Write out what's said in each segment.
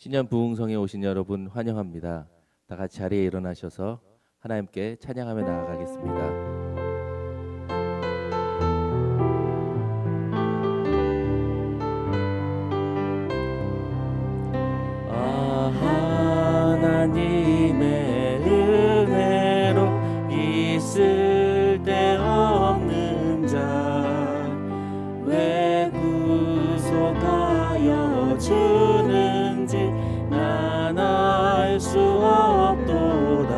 신년 부흥성에 오신 여러분 환영합니다. 다 같이 자리에 일어나셔서 하나님께 찬양하며 나아가겠습니다. 하나님의 은혜로 있을 데 없는 자 왜 구속하여 주는지 난 알 수 없도다.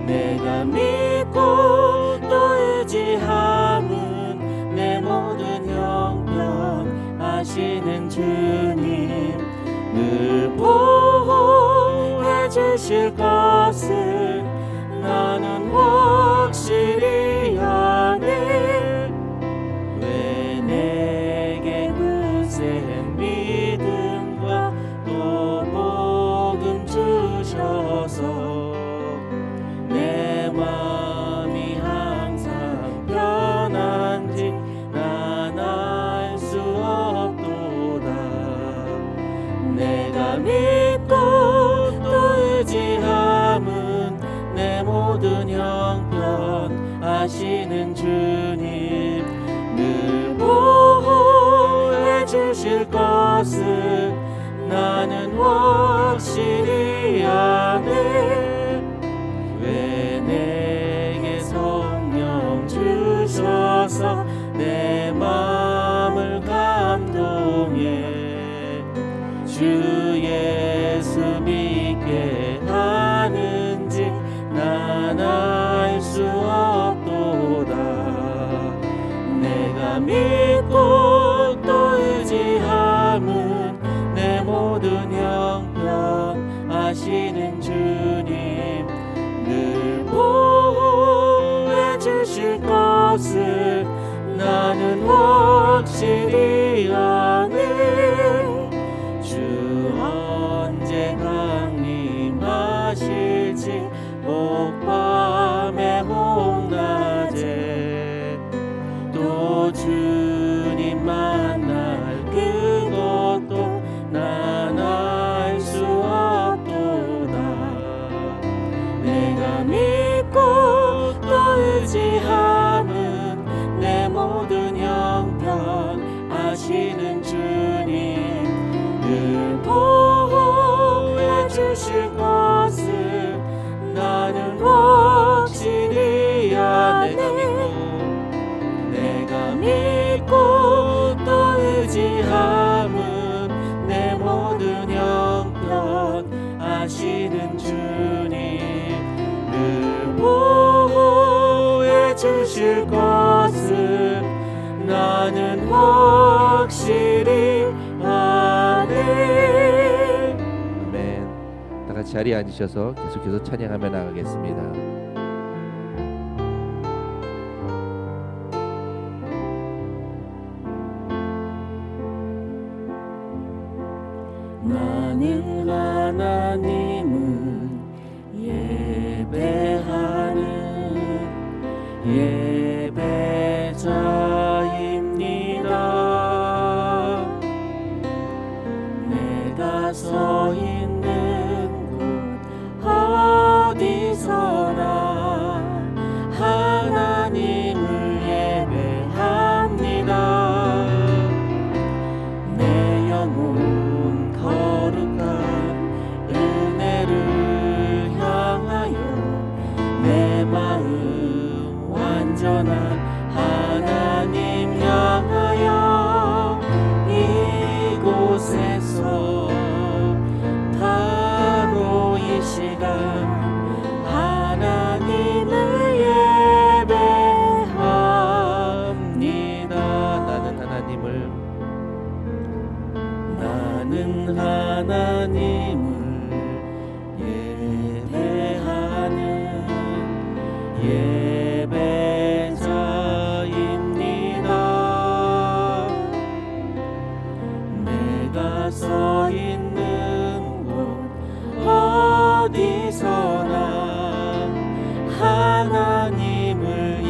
내가 믿고 또 의지함은 내 모든 형편 아시는 주님 늘 보호해 주실 것을 나는 확실히 아네. 왜 내게 그센 믿음과 또 복음 주셔서 내 마음이 항상 편한지 난 알 수 없도다. 내가 믿고 또 의지함은 내 모든 형편 아시는 주님 늘 보호해 주실 것을 나는 확실히 아네. 왜 내게 성령 주셔서 내 마음을 감동해 주 예수 믿게 하는지 난 알 수 없도다. 내가 믿고 또 의지함은 내 모든 형편 아시는 주님 늘 보호해 주실 것을 나는 확실히 아네. 주 언제 강림하실지 혹밤에 혹낮에 또 주님 만날 그것도 난 알 수 없도다. 내가 믿고 또 의지함은 내 모든 형편 아시는 주님 늘 보호해 주실 것을 나는 확실히 아네. 내가 믿고 또 의지함은 내 모든 형편 아시는 주님 늘 보호해 주실 것을 나는 확실히 아네. 아멘. 다 같이 자리에 앉으셔서 계속해서 찬양하며 나가겠습니다. 나는 하나님을 예배하는 예배자입니다. 내가 서 있는 곳 어디서나 하나님을 예배합니다. 내 영혼 거룩한 은혜를 향하여 내 마음 완전한 하나님 향하여 이곳에서 바로 이 시간 하나님을 예배합니다. 나는 하나님을 예배하는 예배자입니다. 내가 서 있는 곳 어디서나 하나님을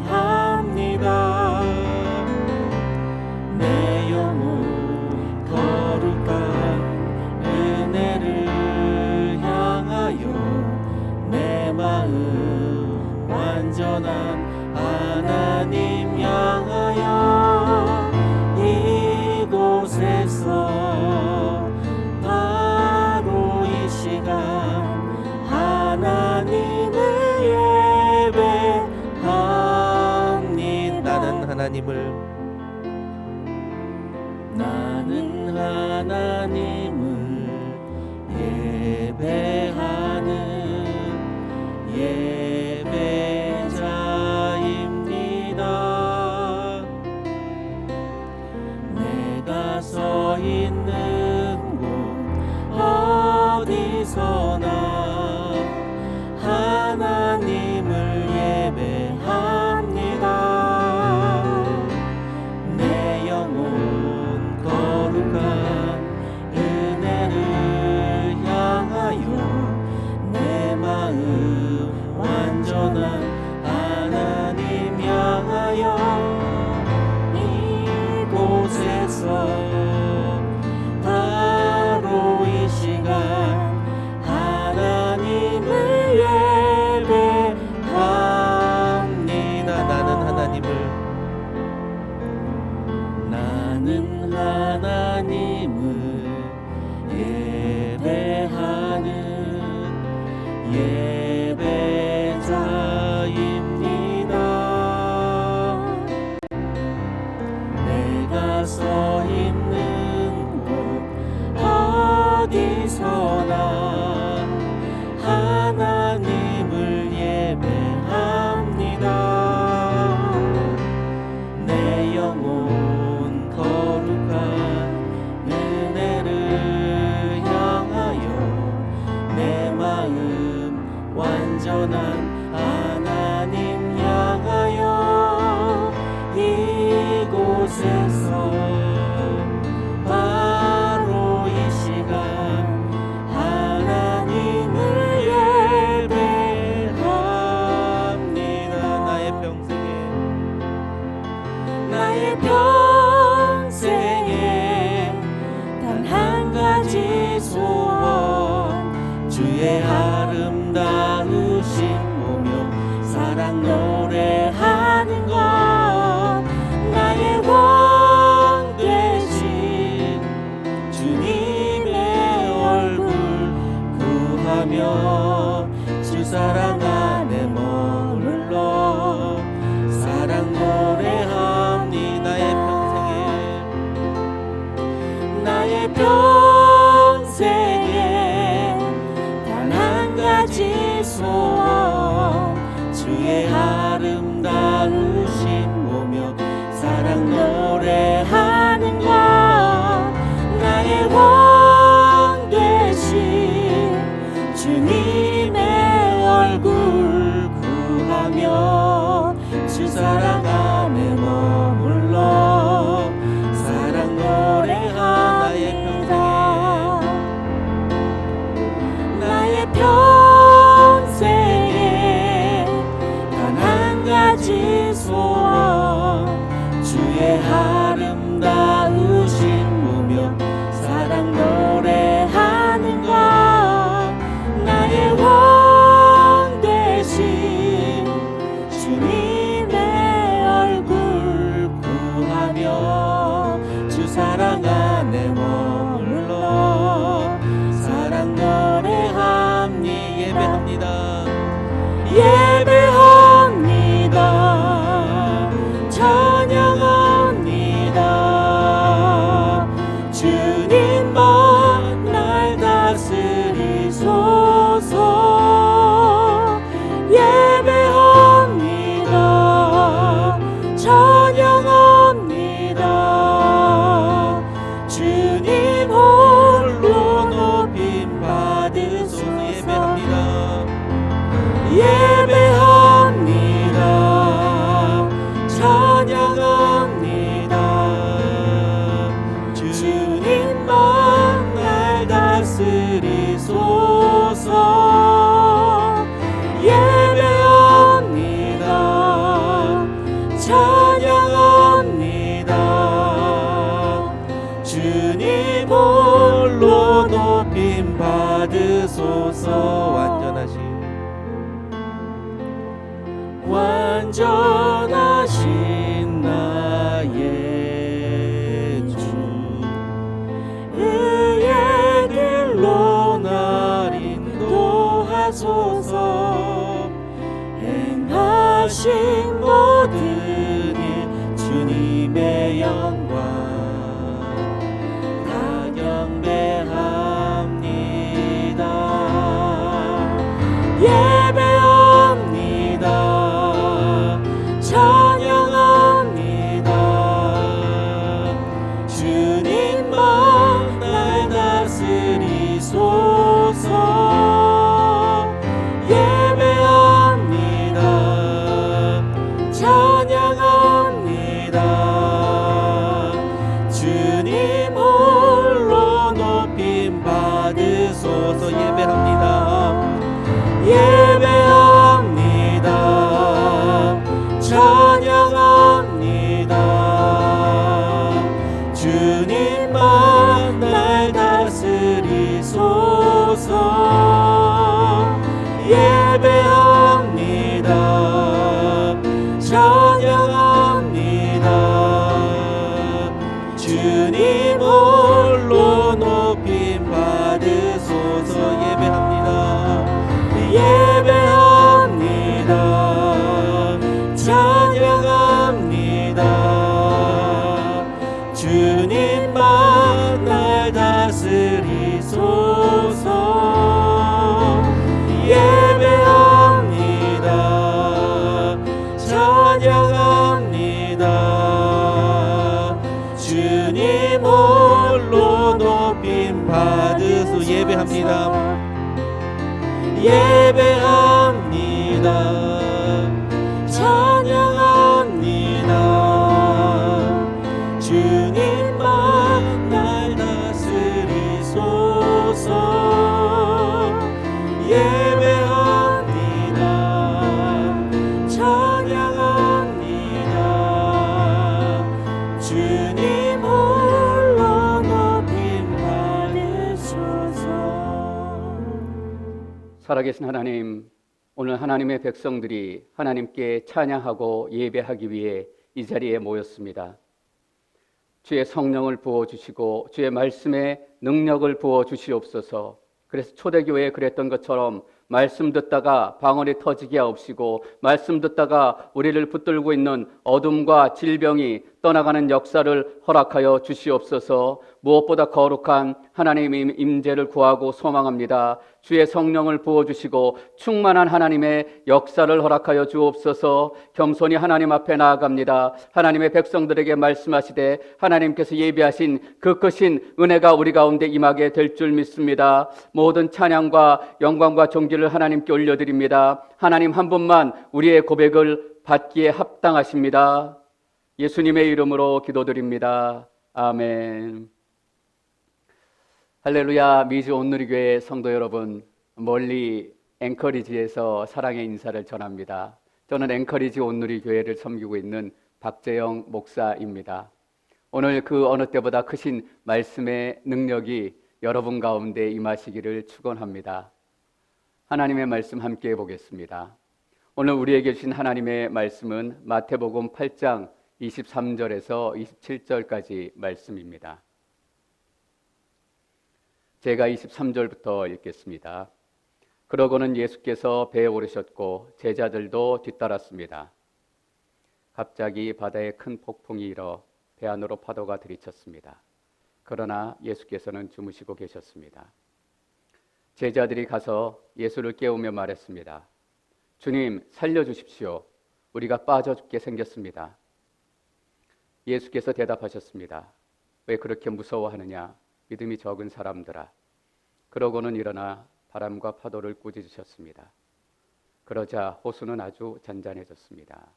예배합니다. 내 영혼 거룩한 이곳에서 바로 이 시간 하나님을 예배합니다. 나는 하나님을 예배하는 예배자입니다. 내가 서 있는 곳 어디서나 하나님을 예배합니다. 내 영혼 거룩한 은혜를 향하여 내 마음 완전한 하나님 향하여 이곳에서 바로 이 시간 하나님을 예배합니다. 나는 하나님을 예배하는 예배자입니다. 내가 서 있는 곳 어디서나 하나님을 예배합니다. 내 영혼 거룩한 은혜를 향하여 내 마음 완전한 하나님 향하여 이곳에서 바로 이 시간 하나님을 예배합니다. 나의 평생에 단 한 가지 소원 주의 아름다우신 보며 사랑 노래하는 것 나의 왕 되신 주님의 얼굴 구하며 주 사랑 안에 머물러 사랑 노래하니 나의 평생에 단 한 가지 소원 주의 아름다우신 보며 사랑 노래하는 것 나의 왕 되신 주님의 얼굴 구하며 주 사랑 안에 머물러 사랑 노래합니다. 나의 평생에 단 한 가지 소원 주의 아름다우신 보며 사랑 노래하는 것 나의 왕 되신 주님의 얼굴 구하며 주 사랑 안에 머물러 사랑 노래합니 예배합니다. 찬양합니다. 주님만 날 다스리소서. 예배합니다. 찬양합니다. 주님 홀로 높임 받으소서. 예배합니다. 찬양합니다. 주님만 날 다스리소서. 예배합니다. 찬양합니다. 주님 홀로 높임 받으소서. 완전하신 나의 주 하신 모든 일 주님의 영광 다 경배합니다. 예배합니다. 찬양합니다. 주님만 날 다스리소서. 예배합니다. 찬양합니다. 주님 홀로 높임 받으소서. 예배합니다. 예배합니다. 찬양합니다. 주님만 날 다스리소서. 예배합니다. 찬양합니다. 주님 홀로 높임 받으소서. 예배합니다. 예배합니다. 찬양합니다. 주님만 날 다스리소서. 예배합니다. 찬양합니다. 주님 홀로 높임 받으소. 예배합니다. 예배합니다. 찬양합니다. 주님만 날 다스리소서. 예배합니다. 찬양합니다. 주님 홀로 높임 받으소서. 살아계신 하나님, 오늘 하나님의 백성들이 하나님께 찬양하고 예배하기 위해 이 자리에 모였습니다. 주의 성령을 부어주시고 주의 말씀에 능력을 부어주시옵소서. 그래서 초대교회에 그랬던 것처럼 말씀 듣다가 방언이 터지게 하옵시고, 말씀 듣다가 우리를 붙들고 있는 어둠과 질병이 떠나가는 역사를 허락하여 주시옵소서. 무엇보다 거룩한 하나님의 임재를 구하고 소망합니다. 주의 성령을 부어주시고 충만한 하나님의 역사를 허락하여 주옵소서. 겸손히 하나님 앞에 나아갑니다. 하나님의 백성들에게 말씀하시되 하나님께서 예비하신 그 크신 은혜가 우리 가운데 임하게 될 줄 믿습니다. 모든 찬양과 영광과 존귀를 하나님께 올려드립니다. 하나님 한 분만 우리의 고백을 받기에 합당하십니다. 예수님의 이름으로 기도드립니다. 아멘. 할렐루야. 미주 온누리교회 성도 여러분, 멀리 앵커리지에서 사랑의 인사를 전합니다. 저는 앵커리지 온누리교회를 섬기고 있는 박재영 목사입니다. 오늘 그 어느 때보다 크신 말씀의 능력이 여러분 가운데 임하시기를 축원합니다. 하나님의 말씀 함께 보겠습니다. 오늘 우리에게 주신 하나님의 말씀은 마태복음 8장 23절에서 27절까지 말씀입니다. 제가 23절부터 읽겠습니다. 그러고는 예수께서 배에 오르셨고 제자들도 뒤따랐습니다. 갑자기 바다에 큰 폭풍이 일어 배 안으로 파도가 들이쳤습니다. 그러나 예수께서는 주무시고 계셨습니다. 제자들이 가서 예수를 깨우며 말했습니다. 주님, 살려주십시오. 우리가 빠져 죽게 생겼습니다. 예수께서 대답하셨습니다. 왜 그렇게 무서워하느냐? 믿음이 적은 사람들아. 그러고는 일어나 바람과 파도를 꾸짖으셨습니다. 그러자 호수는 아주 잔잔해졌습니다.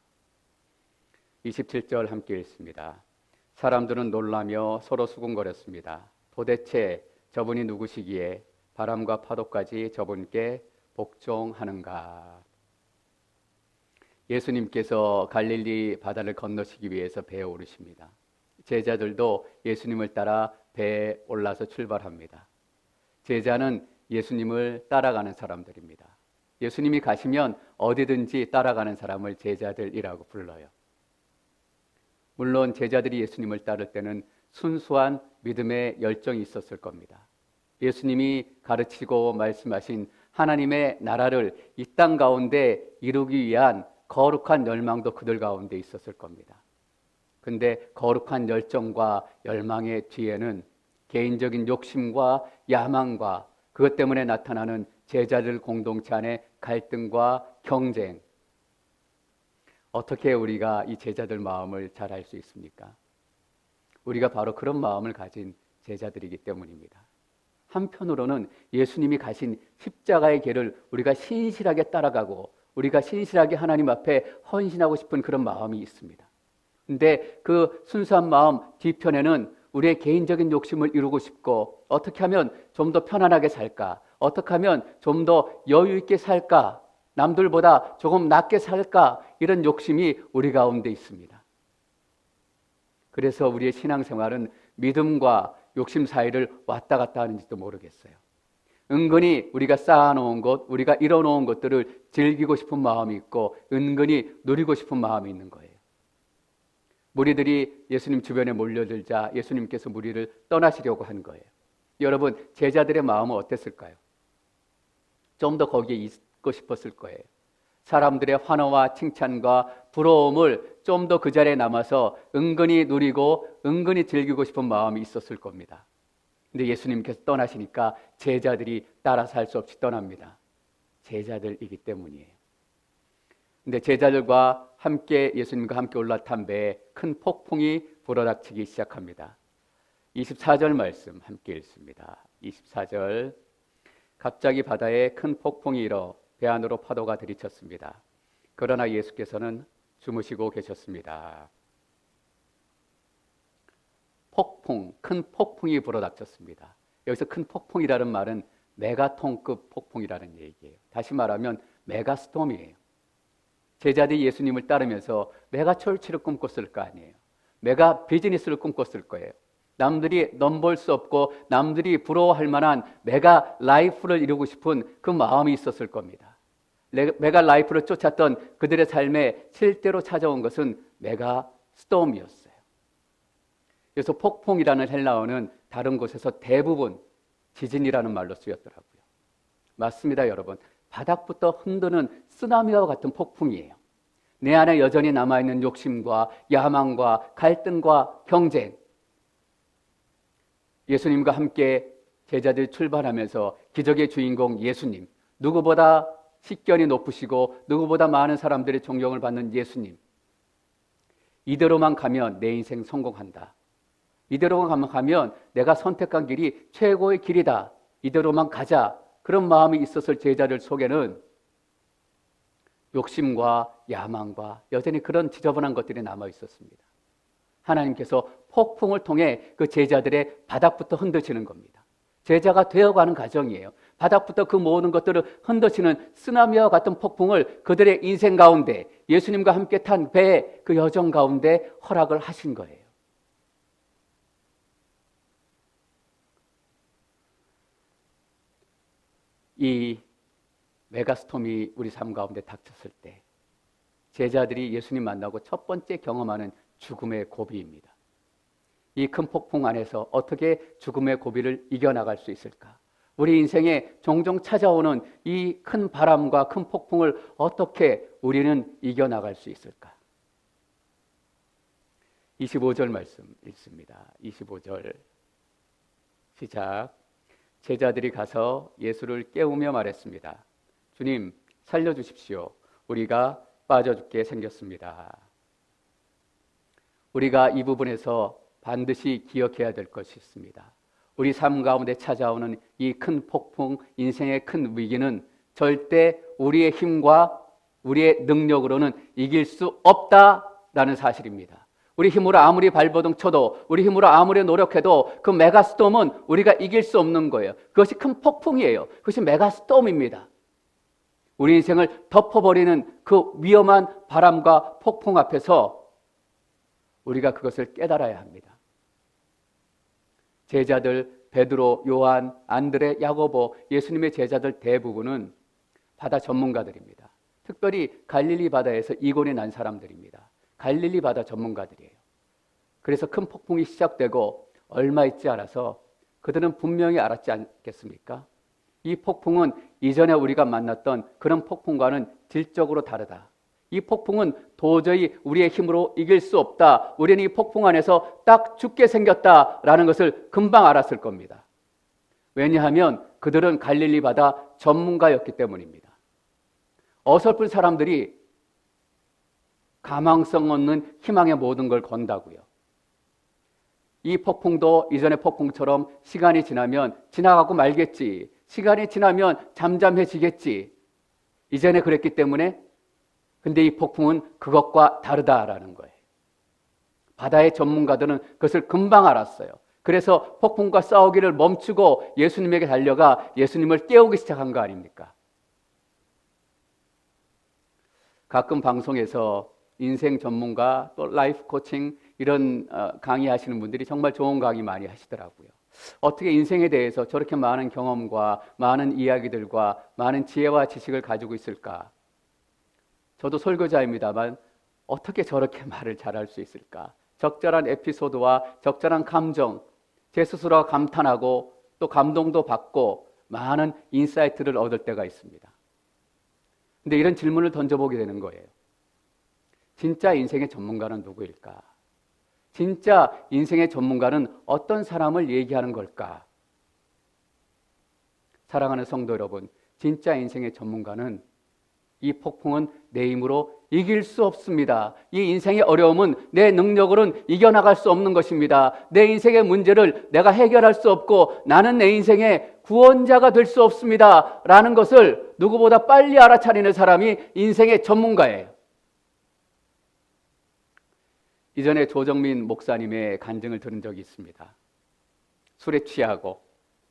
27절 함께 읽습니다. 사람들은 놀라며 서로 수군거렸습니다. 도대체 저분이 누구시기에 바람과 파도까지 저분께 복종하는가? 예수님께서 갈릴리 바다를 건너시기 위해서 배에 오르십니다. 제자들도 예수님을 따라 배에 올라서 출발합니다. 제자는 예수님을 따라가는 사람들입니다. 예수님이 가시면 어디든지 따라가는 사람을 제자들이라고 불러요. 물론 제자들이 예수님을 따를 때는 순수한 믿음의 열정이 있었을 겁니다. 예수님이 가르치고 말씀하신 하나님의 나라를 이 땅 가운데 이루기 위한 거룩한 열망도 그들 가운데 있었을 겁니다. 근데 거룩한 열정과 열망의 뒤에는 개인적인 욕심과 야망과 그것 때문에 나타나는 제자들 공동체 안의 갈등과 경쟁. 어떻게 우리가 이 제자들 마음을 잘 알 수 있습니까? 우리가 바로 그런 마음을 가진 제자들이기 때문입니다. 한편으로는 예수님이 가신 십자가의 길을 우리가 신실하게 따라가고 우리가 신실하게 하나님 앞에 헌신하고 싶은 그런 마음이 있습니다. 근데 그 순수한 마음 뒤편에는 우리의 개인적인 욕심을 이루고 싶고 어떻게 하면 좀 더 편안하게 살까? 어떻게 하면 좀 더 여유 있게 살까? 남들보다 조금 낫게 살까? 이런 욕심이 우리 가운데 있습니다. 그래서 우리의 신앙생활은 믿음과 욕심 사이를 왔다 갔다 하는지도 모르겠어요. 은근히 우리가 쌓아놓은 것, 우리가 이뤄놓은 것들을 즐기고 싶은 마음이 있고 은근히 누리고 싶은 마음이 있는 거예요. 무리들이 예수님 주변에 몰려들자 예수님께서 무리를 떠나시려고 한 거예요. 여러분, 제자들의 마음은 어땠을까요? 좀 더 거기에 있고 싶었을 거예요. 사람들의 환호와 칭찬과 부러움을 좀 더 그 자리에 남아서 은근히 누리고 은근히 즐기고 싶은 마음이 있었을 겁니다. 근데 예수님께서 떠나시니까 제자들이 따라서 할 수 없이 떠납니다. 제자들이기 때문이에요. 근데 제자들과 함께 예수님과 함께 올라탄 배에 큰 폭풍이 불어닥치기 시작합니다. 24절 말씀 함께 읽습니다. 24절. 갑자기 바다에 큰 폭풍이 일어 배 안으로 파도가 들이쳤습니다. 그러나 예수께서는 주무시고 계셨습니다. 폭풍, 큰 폭풍이 불어닥쳤습니다. 여기서 큰 폭풍이라는 말은 메가톤급 폭풍이라는 얘기예요. 다시 말하면 메가스톰이에요. 제자들이 예수님을 따르면서 메가 철치를 꿈꿨을 거 아니에요. 메가 비즈니스를 꿈꿨을 거예요. 남들이 넘볼 수 없고 남들이 부러워할 만한 메가 라이프를 이루고 싶은 그 마음이 있었을 겁니다. 메가 라이프를 쫓았던 그들의 삶에 실제로 찾아온 것은 메가 스톰이었어요. 그래서 폭풍이라는 헬라어는 다른 곳에서 대부분 지진이라는 말로 쓰였더라고요. 맞습니다, 여러분. 바닥부터 흔드는 쓰나미와 같은 폭풍이에요. 내 안에 여전히 남아있는 욕심과 야망과 갈등과 경쟁. 예수님과 함께 제자들이 출발하면서 기적의 주인공 예수님, 누구보다 식견이 높으시고 누구보다 많은 사람들의 존경을 받는 예수님. 이대로만 가면 내 인생 성공한다. 이대로만 가면 내가 선택한 길이 최고의 길이다. 이대로만 가자. 그런 마음이 있었을 제자들 속에는 욕심과 야망과 여전히 그런 지저분한 것들이 남아 있었습니다. 하나님께서 폭풍을 통해 그 제자들의 바닥부터 흔드시는 겁니다. 제자가 되어가는 과정이에요. 바닥부터 그 모든 것들을 흔드시는 쓰나미와 같은 폭풍을 그들의 인생 가운데 예수님과 함께 탄 배의 그 여정 가운데 허락을 하신 거예요. 이 메가스톰이 우리 삶 가운데 닥쳤을 때 제자들이 예수님 만나고 첫 번째 경험하는 죽음의 고비입니다. 이 큰 폭풍 안에서 어떻게 죽음의 고비를 이겨나갈 수 있을까? 우리 인생에 종종 찾아오는 이 큰 바람과 큰 폭풍을 어떻게 우리는 이겨나갈 수 있을까? 25절 말씀 읽습니다. 25절 시작. 제자들이 가서 예수를 깨우며 말했습니다. 주님, 살려주십시오. 우리가 빠져 죽게 생겼습니다. 우리가 이 부분에서 반드시 기억해야 될 것이 있습니다. 우리 삶 가운데 찾아오는 이 큰 폭풍, 인생의 큰 위기는 절대 우리의 힘과 우리의 능력으로는 이길 수 없다라는 사실입니다. 우리 힘으로 아무리 발버둥 쳐도 우리 힘으로 아무리 노력해도 그 메가스톰은 우리가 이길 수 없는 거예요. 그것이 큰 폭풍이에요. 그것이 메가스톰입니다. 우리 인생을 덮어버리는 그 위험한 바람과 폭풍 앞에서 우리가 그것을 깨달아야 합니다. 제자들 베드로, 요한, 안드레, 야고보, 예수님의 제자들 대부분은 바다 전문가들입니다. 특별히 갈릴리 바다에서 이곤이 난 사람들입니다. 갈릴리 바다 전문가들이에요. 그래서 큰 폭풍이 시작되고 얼마 있지 않아서 그들은 분명히 알았지 않겠습니까? 이 폭풍은 이전에 우리가 만났던 그런 폭풍과는 질적으로 다르다. 이 폭풍은 도저히 우리의 힘으로 이길 수 없다. 우리는 이 폭풍 안에서 딱 죽게 생겼다라는 것을 금방 알았을 겁니다. 왜냐하면 그들은 갈릴리 바다 전문가였기 때문입니다. 어설픈 사람들이 가망성 없는 희망의 모든 걸 건다고요. 이 폭풍도 이전의 폭풍처럼 시간이 지나면 지나가고 말겠지. 시간이 지나면 잠잠해지겠지. 이전에 그랬기 때문에. 근데 이 폭풍은 그것과 다르다라는 거예요. 바다의 전문가들은 그것을 금방 알았어요. 그래서 폭풍과 싸우기를 멈추고 예수님에게 달려가 예수님을 깨우기 시작한 거 아닙니까? 가끔 방송에서 인생 전문가 또 라이프 코칭 이런 강의하시는 분들이 정말 좋은 강의 많이 하시더라고요. 어떻게 인생에 대해서 저렇게 많은 경험과 많은 이야기들과 많은 지혜와 지식을 가지고 있을까? 저도 설교자입니다만 어떻게 저렇게 말을 잘할 수 있을까? 적절한 에피소드와 적절한 감정, 제 스스로가 감탄하고 또 감동도 받고 많은 인사이트를 얻을 때가 있습니다. 근데 이런 질문을 던져보게 되는 거예요. 진짜 인생의 전문가는 누구일까? 진짜 인생의 전문가는 어떤 사람을 얘기하는 걸까? 사랑하는 성도 여러분, 진짜 인생의 전문가는 이 폭풍은 내 힘으로 이길 수 없습니다. 이 인생의 어려움은 내 능력으로는 이겨나갈 수 없는 것입니다. 내 인생의 문제를 내가 해결할 수 없고 나는 내 인생의 구원자가 될 수 없습니다. 라는 것을 누구보다 빨리 알아차리는 사람이 인생의 전문가예요. 이전에 조정민 목사님의 간증을 들은 적이 있습니다. 술에 취하고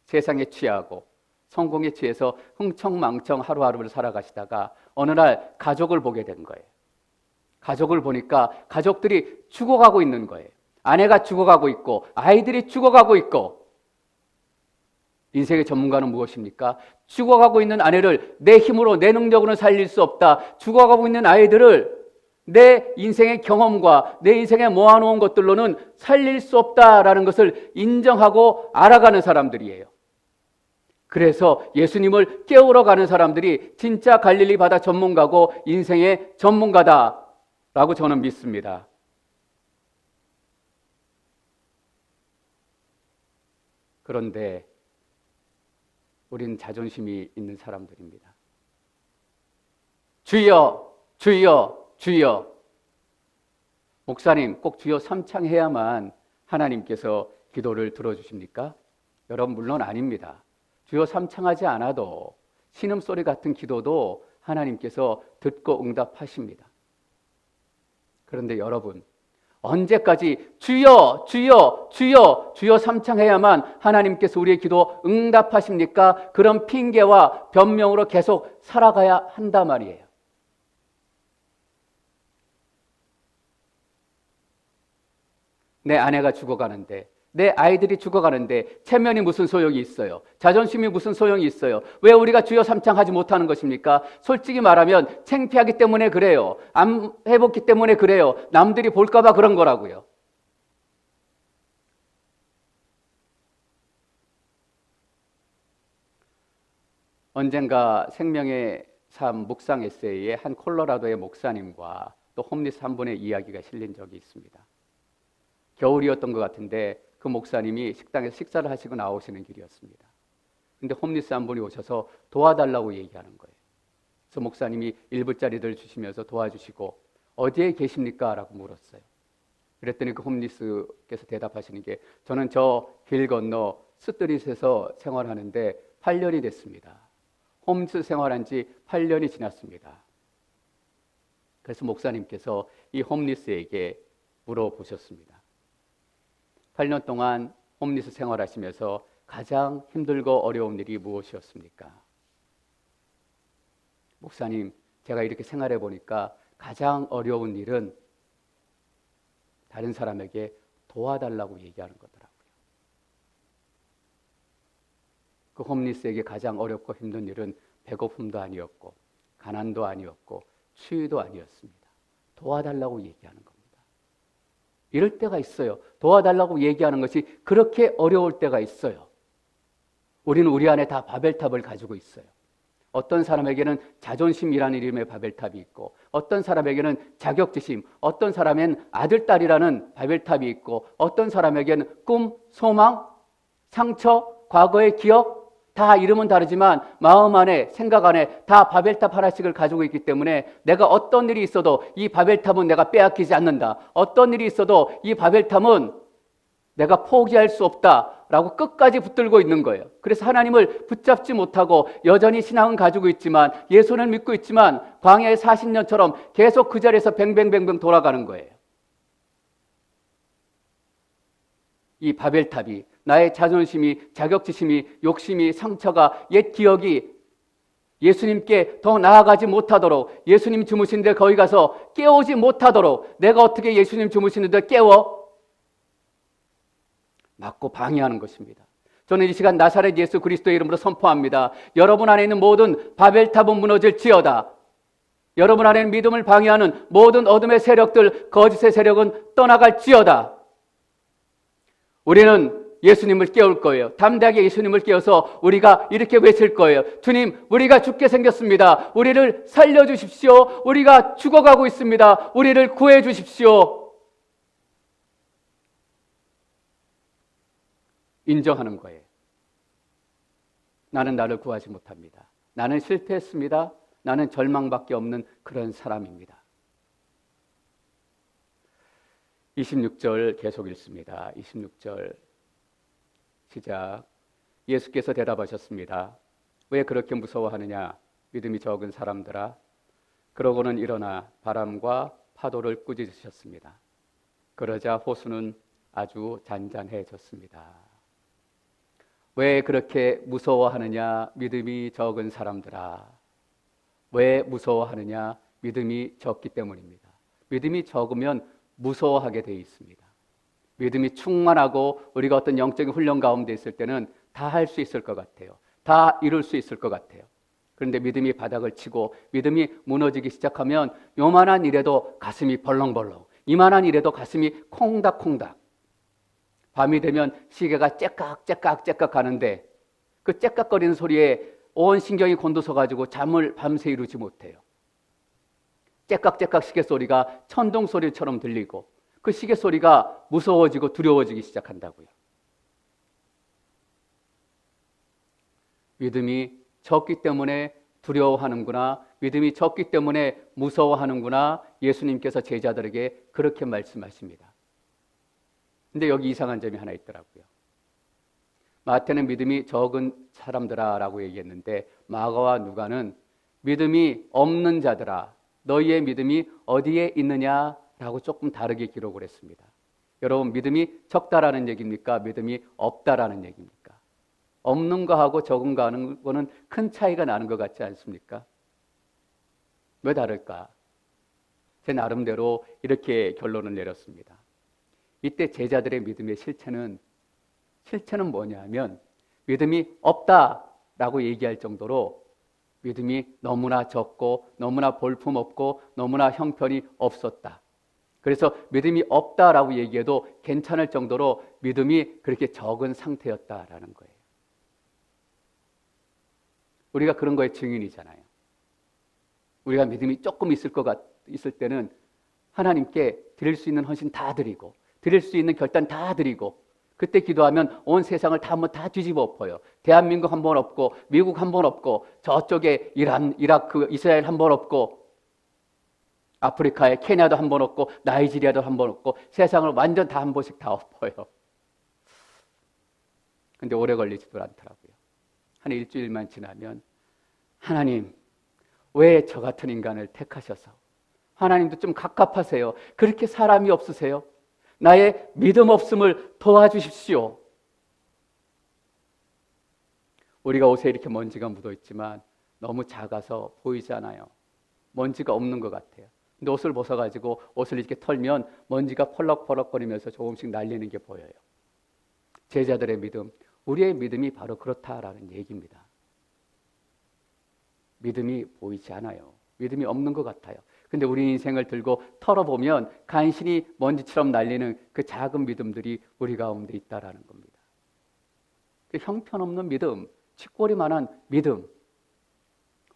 세상에 취하고 성공에 취해서 흥청망청 하루하루를 살아가시다가 어느 날 가족을 보게 된 거예요. 가족을 보니까 가족들이 죽어가고 있는 거예요. 아내가 죽어가고 있고 아이들이 죽어가고 있고. 인생의 전문가는 무엇입니까? 죽어가고 있는 아내를 내 힘으로 내 능력으로는 살릴 수 없다. 죽어가고 있는 아이들을 내 인생의 경험과 내 인생에 모아놓은 것들로는 살릴 수 없다라는 것을 인정하고 알아가는 사람들이에요. 그래서 예수님을 깨우러 가는 사람들이 진짜 갈릴리 바다 전문가고 인생의 전문가다라고 저는 믿습니다. 그런데 우리는 자존심이 있는 사람들입니다. 주여, 주여, 주여. 목사님, 꼭 주여 삼창해야만 하나님께서 기도를 들어주십니까? 여러분, 물론 아닙니다. 주여 삼창하지 않아도 신음소리 같은 기도도 하나님께서 듣고 응답하십니다. 그런데 여러분, 언제까지 주여, 주여, 주여, 주여 삼창해야만 하나님께서 우리의 기도 응답하십니까? 그런 핑계와 변명으로 계속 살아가야 한단 말이에요. 내 아내가 죽어가는데, 내 아이들이 죽어가는데 체면이 무슨 소용이 있어요? 자존심이 무슨 소용이 있어요? 왜 우리가 주여 삼창하지 못하는 것입니까? 솔직히 말하면 창피하기 때문에 그래요. 안 해봤기 때문에 그래요. 남들이 볼까 봐 그런 거라고요. 언젠가 생명의 삶 묵상 에세이에 한 콜로라도의 목사님과 또 홈리스 한 분의 이야기가 실린 적이 있습니다. 겨울이었던 것 같은데 그 목사님이 식당에서 식사를 하시고 나오시는 길이었습니다. 근데 홈리스 한 분이 오셔서 도와달라고 얘기하는 거예요. 그래서 목사님이 1불짜리를 주시면서 도와주시고 어디에 계십니까? 라고 물었어요. 그랬더니 그 홈리스께서 대답하시는 게 저는 저 길 건너 스트릿에서 생활하는데 8년이 됐습니다. 홈리스 생활한 지 8년이 지났습니다. 그래서 목사님께서 이 홈리스에게 물어보셨습니다. 8년 동안 홈리스 생활하시면서 가장 힘들고 어려운 일이 무엇이었습니까? 목사님, 제가 이렇게 생활해 보니까 가장 어려운 일은 다른 사람에게 도와달라고 얘기하는 거더라고요. 그 홈리스에게 가장 어렵고 힘든 일은 배고픔도 아니었고 가난도 아니었고 추위도 아니었습니다. 도와달라고 얘기하는 겁니다. 이럴 때가 있어요. 도와달라고 얘기하는 것이 그렇게 어려울 때가 있어요. 우리는 우리 안에 다 바벨탑을 가지고 있어요. 어떤 사람에게는 자존심이라는 이름의 바벨탑이 있고, 어떤 사람에게는 자격지심, 어떤 사람엔 아들, 딸이라는 바벨탑이 있고, 어떤 사람에게는 꿈, 소망, 상처, 과거의 기억, 다 이름은 다르지만 마음 안에, 생각 안에 다 바벨탑 하나씩을 가지고 있기 때문에 내가 어떤 일이 있어도 이 바벨탑은 내가 빼앗기지 않는다. 어떤 일이 있어도 이 바벨탑은 내가 포기할 수 없다라고 끝까지 붙들고 있는 거예요. 그래서 하나님을 붙잡지 못하고 여전히 신앙은 가지고 있지만, 예수는 믿고 있지만 광야의 40년처럼 계속 그 자리에서 뱅뱅뱅뱅 돌아가는 거예요. 이 바벨탑이, 나의 자존심이, 자격지심이, 욕심이, 상처가, 옛 기억이 예수님께 더 나아가지 못하도록, 예수님 주무시는데 거기 가서 깨우지 못하도록, 내가 어떻게 예수님 주무시는데 깨워? 막고 방해하는 것입니다. 저는 이 시간 나사렛 예수 그리스도의 이름으로 선포합니다. 여러분 안에 있는 모든 바벨탑은 무너질지어다. 여러분 안에 있는 믿음을 방해하는 모든 어둠의 세력들, 거짓의 세력은 떠나갈지어다. 우리는 예수님을 깨울 거예요. 담대하게 예수님을 깨워서 우리가 이렇게 외칠 거예요. 주님, 우리가 죽게 생겼습니다. 우리를 살려주십시오. 우리가 죽어가고 있습니다. 우리를 구해 주십시오. 인정하는 거예요. 나는 나를 구하지 못합니다. 나는 실패했습니다. 나는 절망밖에 없는 그런 사람입니다. 26절 계속 읽습니다. 26절 시작. 예수께서 대답하셨습니다. 왜 그렇게 무서워하느냐? 믿음이 적은 사람들아. 그러고는 일어나 바람과 파도를 꾸짖으셨습니다. 그러자 호수는 아주 잔잔해졌습니다. 왜 그렇게 무서워하느냐? 믿음이 적은 사람들아. 왜 무서워하느냐? 믿음이 적기 때문입니다. 믿음이 적으면 무서워하게 되어 있습니다. 믿음이 충만하고 우리가 어떤 영적인 훈련 가운데 있을 때는 다 할 수 있을 것 같아요. 다 이룰 수 있을 것 같아요. 그런데 믿음이 바닥을 치고 믿음이 무너지기 시작하면 요만한 일에도 가슴이 벌렁벌렁, 이만한 일에도 가슴이 콩닥콩닥. 밤이 되면 시계가 째깍째깍째깍 가는데 그 째깍거리는 소리에 온 신경이 곤두서가지고 잠을 밤새 이루지 못해요. 째깍째깍 시계 소리가 천둥 소리처럼 들리고 그 시계 소리가 무서워지고 두려워지기 시작한다고요. 믿음이 적기 때문에 두려워하는구나, 믿음이 적기 때문에 무서워하는구나, 예수님께서 제자들에게 그렇게 말씀하십니다. 근데 여기 이상한 점이 하나 있더라고요. 마태는 믿음이 적은 사람들아 라고 얘기했는데 마가와 누가는 믿음이 없는 자들아, 너희의 믿음이 어디에 있느냐라고 조금 다르게 기록을 했습니다. 여러분, 믿음이 적다라는 얘기입니까? 믿음이 없다라는 얘기입니까? 없는 거하고 적은 거 하는 거는 큰 차이가 나는 것 같지 않습니까? 왜 다를까? 제 나름대로 이렇게 결론을 내렸습니다. 이때 제자들의 믿음의 실체는 뭐냐면 믿음이 없다라고 얘기할 정도로 믿음이 너무나 적고 너무나 볼품없고 너무나 형편이 없었다. 그래서 믿음이 없다라고 얘기해도 괜찮을 정도로 믿음이 그렇게 적은 상태였다라는 거예요. 우리가 그런 거에 증인이잖아요. 우리가 믿음이 조금 있을 때는 하나님께 드릴 수 있는 헌신 다 드리고 드릴 수 있는 결단 다 드리고 그때 기도하면 온 세상을 다 한번 다 뒤집어 엎어요. 대한민국 한 번 없고 미국 한 번 없고 저쪽에 이란, 이라크, 이스라엘 한 번 없고 아프리카에 케냐도 한 번 없고 나이지리아도 한 번 없고 세상을 완전 다 한 번씩 다 엎어요. 근데 오래 걸리지도 않더라고요. 한 일주일만 지나면 하나님 왜 저 같은 인간을 택하셔서 하나님도 좀 갑갑하세요. 그렇게 사람이 없으세요? 나의 믿음 없음을 도와주십시오. 우리가 옷에 이렇게 먼지가 묻어 있지만 너무 작아서 보이지 않아요. 먼지가 없는 것 같아요. 근데 옷을 벗어가지고 옷을 이렇게 털면 먼지가 펄럭펄럭거리면서 조금씩 날리는 게 보여요. 제자들의 믿음, 우리의 믿음이 바로 그렇다라는 얘기입니다. 믿음이 보이지 않아요. 믿음이 없는 것 같아요. 근데 우리 인생을 들고 털어보면 간신히 먼지처럼 날리는 그 작은 믿음들이 우리 가운데 있다라는 겁니다. 그 형편없는 믿음, 치꼬리만한 믿음,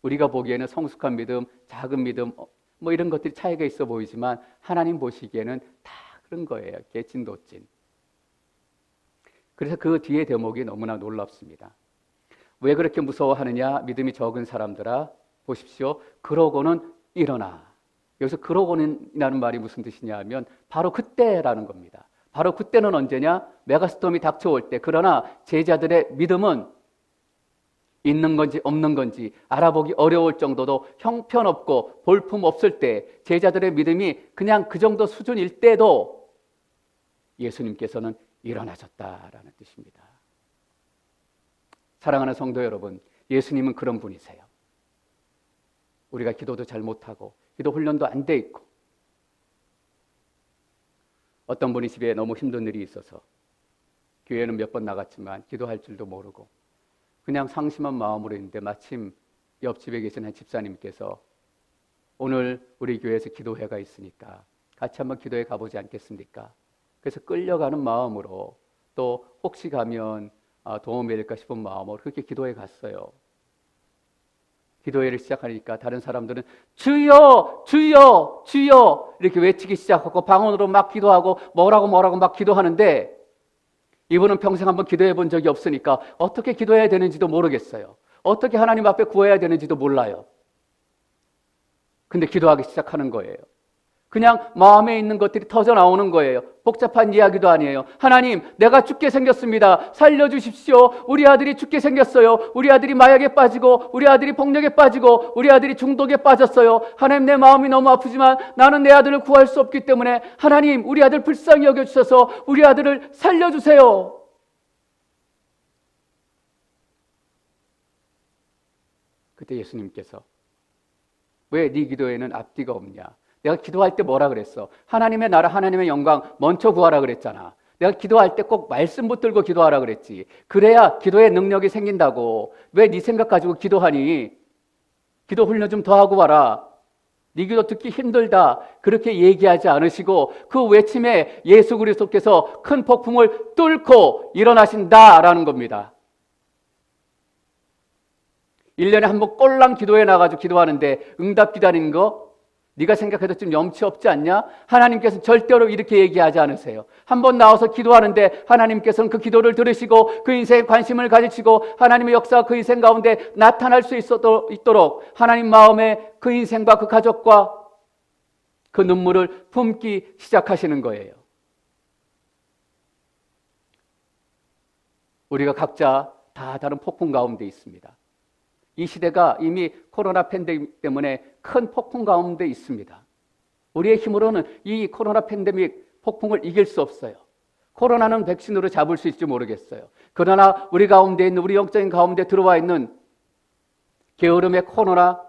우리가 보기에는 성숙한 믿음, 작은 믿음 뭐 이런 것들이 차이가 있어 보이지만 하나님 보시기에는 다 그런 거예요. 개찐도찐. 그래서 그 뒤에 대목이 너무나 놀랍습니다. 왜 그렇게 무서워하느냐? 믿음이 적은 사람들아 보십시오. 그러고는 일어나. 여기서 그러고는이라는 말이 무슨 뜻이냐 하면 바로 그때라는 겁니다. 바로 그때는 언제냐? 메가스톰이 닥쳐올 때. 그러나 제자들의 믿음은 있는 건지 없는 건지 알아보기 어려울 정도도 형편없고 볼품없을 때, 제자들의 믿음이 그냥 그 정도 수준일 때도 예수님께서는 일어나셨다라는 뜻입니다. 사랑하는 성도 여러분, 예수님은 그런 분이세요. 우리가 기도도 잘 못하고 기도 훈련도 안 돼 있고, 어떤 분이 집에 너무 힘든 일이 있어서 교회는 몇 번 나갔지만 기도할 줄도 모르고 그냥 상심한 마음으로 있는데 마침 옆집에 계신 한 집사님께서 오늘 우리 교회에서 기도회가 있으니까 같이 한번 기도회 가보지 않겠습니까? 그래서 끌려가는 마음으로, 또 혹시 가면 도움이 될까 싶은 마음으로 그렇게 기도회 갔어요. 기도회를 시작하니까 다른 사람들은 주여 주여 주여 이렇게 외치기 시작하고 방언으로 막 기도하고 뭐라고 막 기도하는데, 이분은 평생 한번 기도해 본 적이 없으니까 어떻게 기도해야 되는지도 모르겠어요. 어떻게 하나님 앞에 구해야 되는지도 몰라요. 근데 기도하기 시작하는 거예요. 그냥 마음에 있는 것들이 터져 나오는 거예요. 복잡한 이야기도 아니에요. 하나님, 내가 죽게 생겼습니다. 살려주십시오. 우리 아들이 죽게 생겼어요. 우리 아들이 마약에 빠지고, 우리 아들이 폭력에 빠지고, 우리 아들이 중독에 빠졌어요. 하나님, 내 마음이 너무 아프지만 나는 내 아들을 구할 수 없기 때문에 하나님, 우리 아들 불쌍히 여겨주셔서 우리 아들을 살려주세요. 그때 예수님께서 왜 네 기도에는 앞뒤가 없냐? 내가 기도할 때 뭐라 그랬어? 하나님의 나라, 하나님의 영광 먼저 구하라 그랬잖아. 내가 기도할 때 꼭 말씀 붙들고 기도하라 그랬지. 그래야 기도의 능력이 생긴다고. 왜 네 생각 가지고 기도하니? 기도 훈련 좀 더 하고 와라. 네 기도 듣기 힘들다. 그렇게 얘기하지 않으시고 그 외침에 예수 그리스도께서 큰 폭풍을 뚫고 일어나신다라는 겁니다. 1년에 한 번 꼴랑 기도에 나가지고 기도하는데 응답 기다리는 거 네가 생각해도 좀 염치 없지 않냐? 하나님께서는 절대로 이렇게 얘기하지 않으세요. 한 번 나와서 기도하는데 하나님께서는 그 기도를 들으시고 그 인생에 관심을 가지시고 하나님의 역사가 그 인생 가운데 나타날 수 있도록 하나님 마음에 그 인생과 그 가족과 그 눈물을 품기 시작하시는 거예요. 우리가 각자 다 다른 폭풍 가운데 있습니다. 이 시대가 이미 코로나 팬데믹 때문에 큰 폭풍 가운데 있습니다. 우리의 힘으로는 이 코로나 팬데믹 폭풍을 이길 수 없어요. 코로나는 백신으로 잡을 수 있을지 모르겠어요. 그러나 우리 가운데 있는, 우리 영적인 가운데 들어와 있는 게으름의 코로나,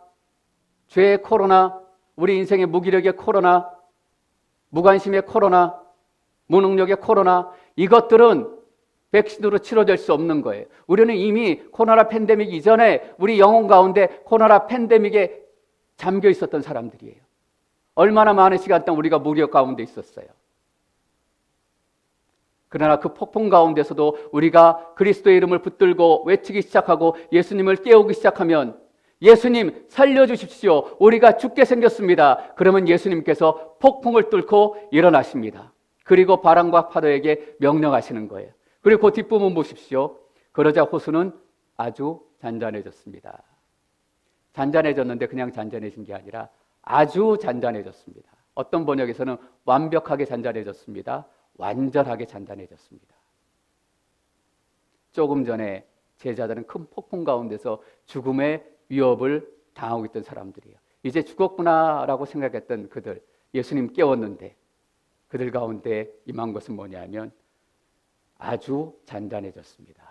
죄의 코로나, 우리 인생의 무기력의 코로나, 무관심의 코로나, 무능력의 코로나, 이것들은 백신으로 치료될 수 없는 거예요. 우리는 이미 코로나 팬데믹 이전에 우리 영혼 가운데 코로나 팬데믹에 잠겨 있었던 사람들이에요. 얼마나 많은 시간 동안 우리가 무력 가운데 있었어요. 그러나 그 폭풍 가운데서도 우리가 그리스도의 이름을 붙들고 외치기 시작하고 예수님을 깨우기 시작하면, 예수님 살려주십시오. 우리가 죽게 생겼습니다. 그러면 예수님께서 폭풍을 뚫고 일어나십니다. 그리고 바람과 파도에게 명령하시는 거예요. 그리고 그 뒷부분 보십시오. 그러자 호수는 아주 잔잔해졌습니다. 잔잔해졌는데 그냥 잔잔해진 게 아니라 아주 잔잔해졌습니다. 어떤 번역에서는 완벽하게 잔잔해졌습니다. 완전하게 잔잔해졌습니다. 조금 전에 제자들은 큰 폭풍 가운데서 죽음의 위협을 당하고 있던 사람들이에요. 이제 죽었구나라고 생각했던 그들, 예수님 깨웠는데 그들 가운데 임한 것은 뭐냐면 아주 잔잔해졌습니다.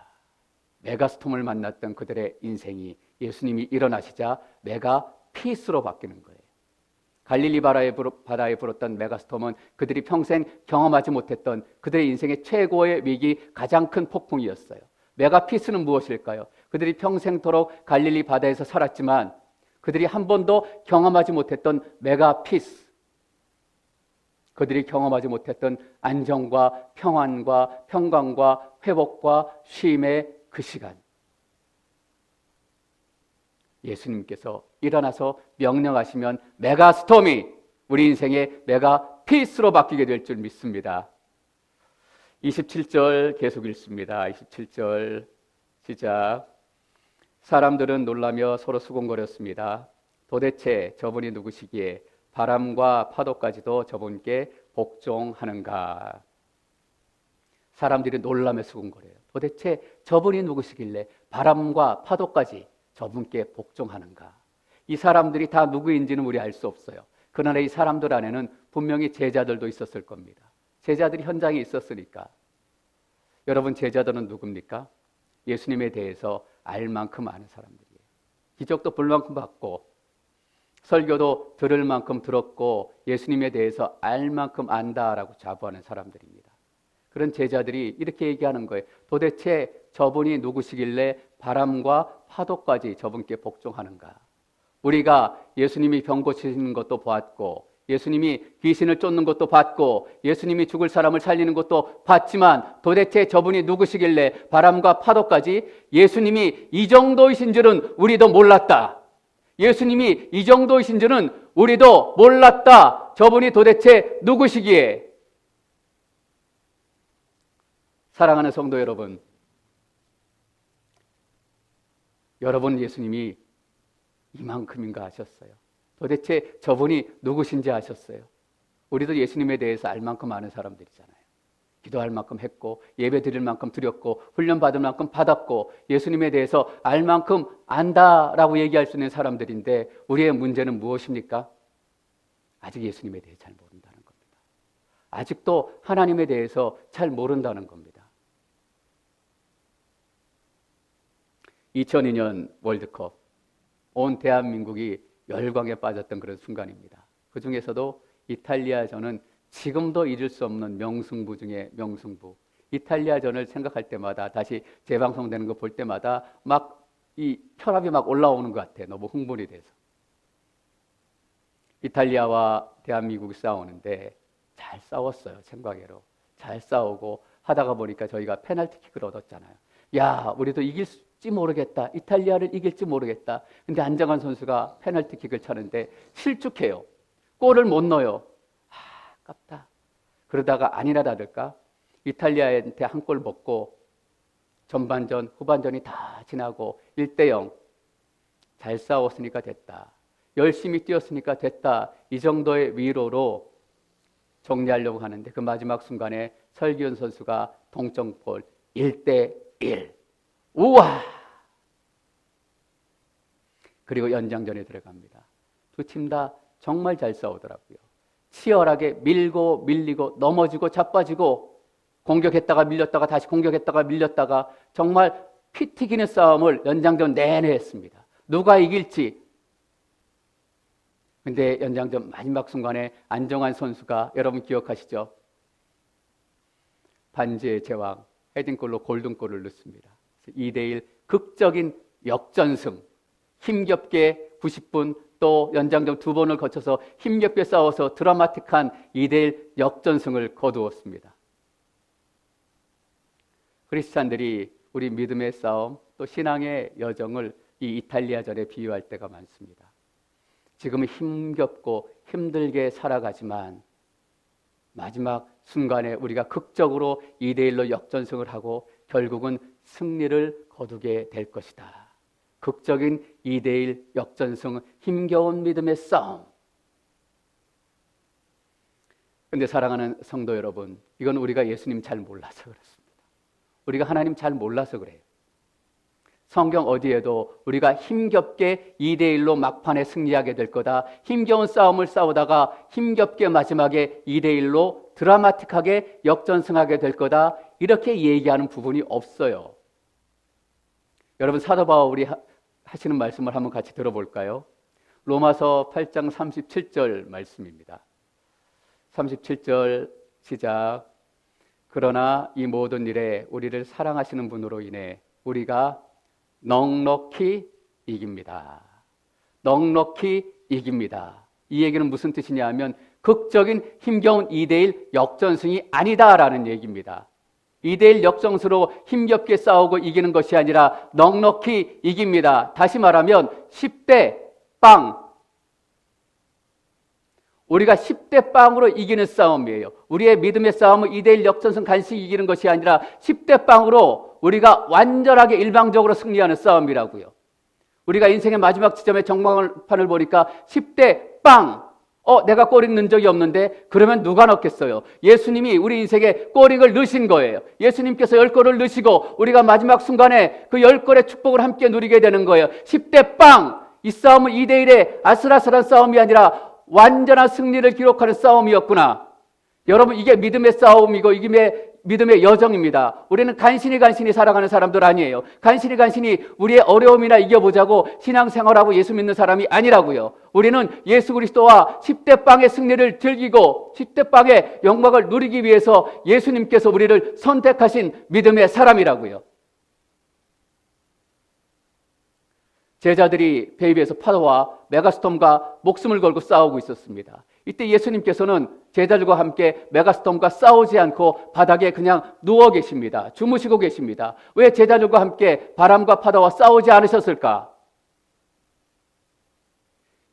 메가스톰을 만났던 그들의 인생이 예수님이 일어나시자 메가 피스로 바뀌는 거예요. 갈릴리 바다에 불었던 메가스톰은 그들이 평생 경험하지 못했던 그들의 인생의 최고의 위기, 가장 큰 폭풍이었어요. 메가 피스는 무엇일까요? 그들이 평생토록 갈릴리 바다에서 살았지만 그들이 한 번도 경험하지 못했던 메가 피스, 그들이 경험하지 못했던 안정과 평안과 평강과 회복과 쉼의 그 시간. 예수님께서 일어나서 명령하시면 메가스톰이 우리 인생의 메가 피스로 바뀌게 될 줄 믿습니다. 27절 계속 읽습니다. 27절 시작. 사람들은 놀라며 서로 수군거렸습니다. 도대체 저분이 누구시기에 바람과 파도까지도 저분께 복종하는가? 사람들이 놀라며 수군거려요. 도대체 저분이 누구시길래 바람과 파도까지 저분께 복종하는가? 이 사람들이 다 누구인지는 우리 알 수 없어요. 그러나 이 사람들 안에는 분명히 제자들도 있었을 겁니다. 제자들이 현장에 있었으니까. 여러분, 제자들은 누굽니까? 예수님에 대해서 알 만큼 아는 사람들이에요. 기적도 볼 만큼 봤고 설교도 들을 만큼 들었고 예수님에 대해서 알 만큼 안다라고 자부하는 사람들입니다. 그런 제자들이 이렇게 얘기하는 거예요. 도대체 저분이 누구시길래 바람과 파도까지 저분께 복종하는가? 우리가 예수님이 병 고치시는 것도 보았고 예수님이 귀신을 쫓는 것도 봤고 예수님이 죽을 사람을 살리는 것도 봤지만 도대체 저분이 누구시길래 바람과 파도까지 예수님이 이 정도이신 줄은 우리도 몰랐다. 예수님이 이 정도이신 줄은 우리도 몰랐다. 저분이 도대체 누구시기에? 사랑하는 성도 여러분, 여러분 예수님이 이만큼인가 하셨어요. 도대체 저분이 누구신지 아셨어요? 우리도 예수님에 대해서 알 만큼 아는 사람들이잖아요. 기도할 만큼 했고 예배 드릴 만큼 드렸고 훈련 받을 만큼 받았고 예수님에 대해서 알 만큼 안다라고 얘기할 수 있는 사람들인데 우리의 문제는 무엇입니까? 아직 예수님에 대해 잘 모른다는 겁니다. 아직도 하나님에 대해서 잘 모른다는 겁니다. 2002년 월드컵, 온 대한민국이 열광에 빠졌던 그런 순간입니다. 그 중에서도 이탈리아전은 지금도 잊을 수 없는 명승부 중에 명승부. 이탈리아전을 생각할 때마다 다시 재방송되는 거 볼 때마다 막 이 혈압이 막 올라오는 것 같아요. 너무 흥분이 돼서. 이탈리아와 대한민국이 싸우는데 잘 싸웠어요. 생각외로. 잘 싸우고 하다가 보니까 저희가 페널티킥을 얻었잖아요. 야, 우리도 이길지 모르겠다. 이탈리아를 이길지 모르겠다. 근데 안정환 선수가 페널티킥을 차는데 실축해요. 골을 못 넣어요. 아깝다. 그러다가 아니나 다를까 이탈리아한테 한 골 먹고 전반전, 후반전이 다 지나고 1대0. 잘 싸웠으니까 됐다. 열심히 뛰었으니까 됐다. 이 정도의 위로로 정리하려고 하는데 그 마지막 순간에 설기현 선수가 동점골 1대1. 우와! 그리고 연장전에 들어갑니다. 두 팀 다 정말 잘 싸우더라고요. 치열하게 밀고 밀리고 넘어지고 자빠지고 공격했다가 밀렸다가 다시 공격했다가 밀렸다가 정말 피 튀기는 싸움을 연장전 내내 했습니다. 누가 이길지. 근데 연장전 마지막 순간에 안정환 선수가 여러분 기억하시죠? 반지의 제왕 헤딩골로 골든골을 넣습니다. 2대1 극적인 역전승. 힘겹게 90분 또 연장전 2번을 거쳐서 힘겹게 싸워서 드라마틱한 2대1 역전승을 거두었습니다. 크리스찬들이 우리 믿음의 싸움 또 신앙의 여정을 이 이탈리아전에 비유할 때가 많습니다. 지금은 힘겹고 힘들게 살아가지만 마지막 순간에 우리가 극적으로 2대1로 역전승을 하고 결국은 승리를 거두게 될 것이다. 극적인 2대1 역전승, 힘겨운 믿음의 싸움. 그런데 사랑하는 성도 여러분, 이건 우리가 예수님 잘 몰라서 그렇습니다. 우리가 하나님 잘 몰라서 그래요. 성경 어디에도 우리가 힘겹게 2대1로 막판에 승리하게 될 거다. 힘겨운 싸움을 싸우다가 힘겹게 마지막에 2대1로 드라마틱하게 역전승하게 될 거다. 이렇게 얘기하는 부분이 없어요. 여러분 사도 바울이 하시는 말씀을 한번 같이 들어볼까요? 로마서 8장 37절 말씀입니다. 37절 시작. 그러나 이 모든 일에 우리를 사랑하시는 분으로 인해 우리가 넉넉히 이깁니다. 넉넉히 이깁니다. 이 얘기는 무슨 뜻이냐 하면 극적인 힘겨운 2대1 역전승이 아니다라는 얘기입니다. 2대1 역전수로 힘겹게 싸우고 이기는 것이 아니라 넉넉히 이깁니다. 다시 말하면 10대 빵. 우리가 10대 빵으로 이기는 싸움이에요. 우리의 믿음의 싸움은 2대1 역전승 간신히 이기는 것이 아니라 10대 빵으로 우리가 완전하게 일방적으로 승리하는 싸움이라고요. 우리가 인생의 마지막 지점에 전광판을 보니까 10대 빵. 내가 꼬리 넣은 적이 없는데 그러면 누가 넣겠어요? 예수님이 우리 인생에 꼬리를 넣으신 거예요. 예수님께서 10골을 넣으시고 우리가 마지막 순간에 그 10골의 축복을 함께 누리게 되는 거예요. 10대 빵! 이 싸움은 2대1의 아슬아슬한 싸움이 아니라 완전한 승리를 기록하는 싸움이었구나. 여러분, 이게 믿음의 싸움이고 이게 믿음의 여정입니다. 우리는 간신히 살아가는 사람들 아니에요. 간신히 우리의 어려움이나 이겨보자고 신앙생활하고 예수 믿는 사람이 아니라고요. 우리는 예수 그리스도와 10대 빵의 승리를 즐기고 10대 빵의 영광을 누리기 위해서 예수님께서 우리를 선택하신 믿음의 사람이라고요. 제자들이 배 위에서 파도와 메가스톰과 목숨을 걸고 싸우고 있었습니다. 이때 예수님께서는 제자들과 함께 메가스톰과 싸우지 않고 바닥에 그냥 누워 계십니다. 주무시고 계십니다. 왜 제자들과 함께 바람과 파도와 싸우지 않으셨을까?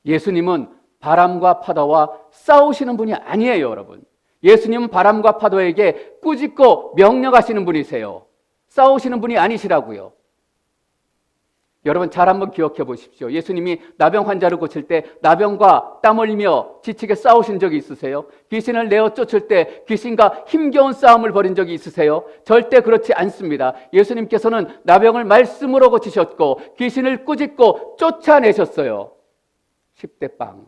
예수님은 바람과 파도와 싸우시는 분이 아니에요, 여러분. 예수님은 바람과 파도에게 꾸짖고 명령하시는 분이세요. 싸우시는 분이 아니시라고요. 여러분, 잘 한번 기억해 보십시오. 예수님이 나병 환자를 고칠 때 나병과 땀 흘리며 지치게 싸우신 적이 있으세요? 귀신을 내어 쫓을 때 귀신과 힘겨운 싸움을 벌인 적이 있으세요? 절대 그렇지 않습니다. 예수님께서는 나병을 말씀으로 고치셨고 귀신을 꾸짖고 쫓아내셨어요. 10대 빵.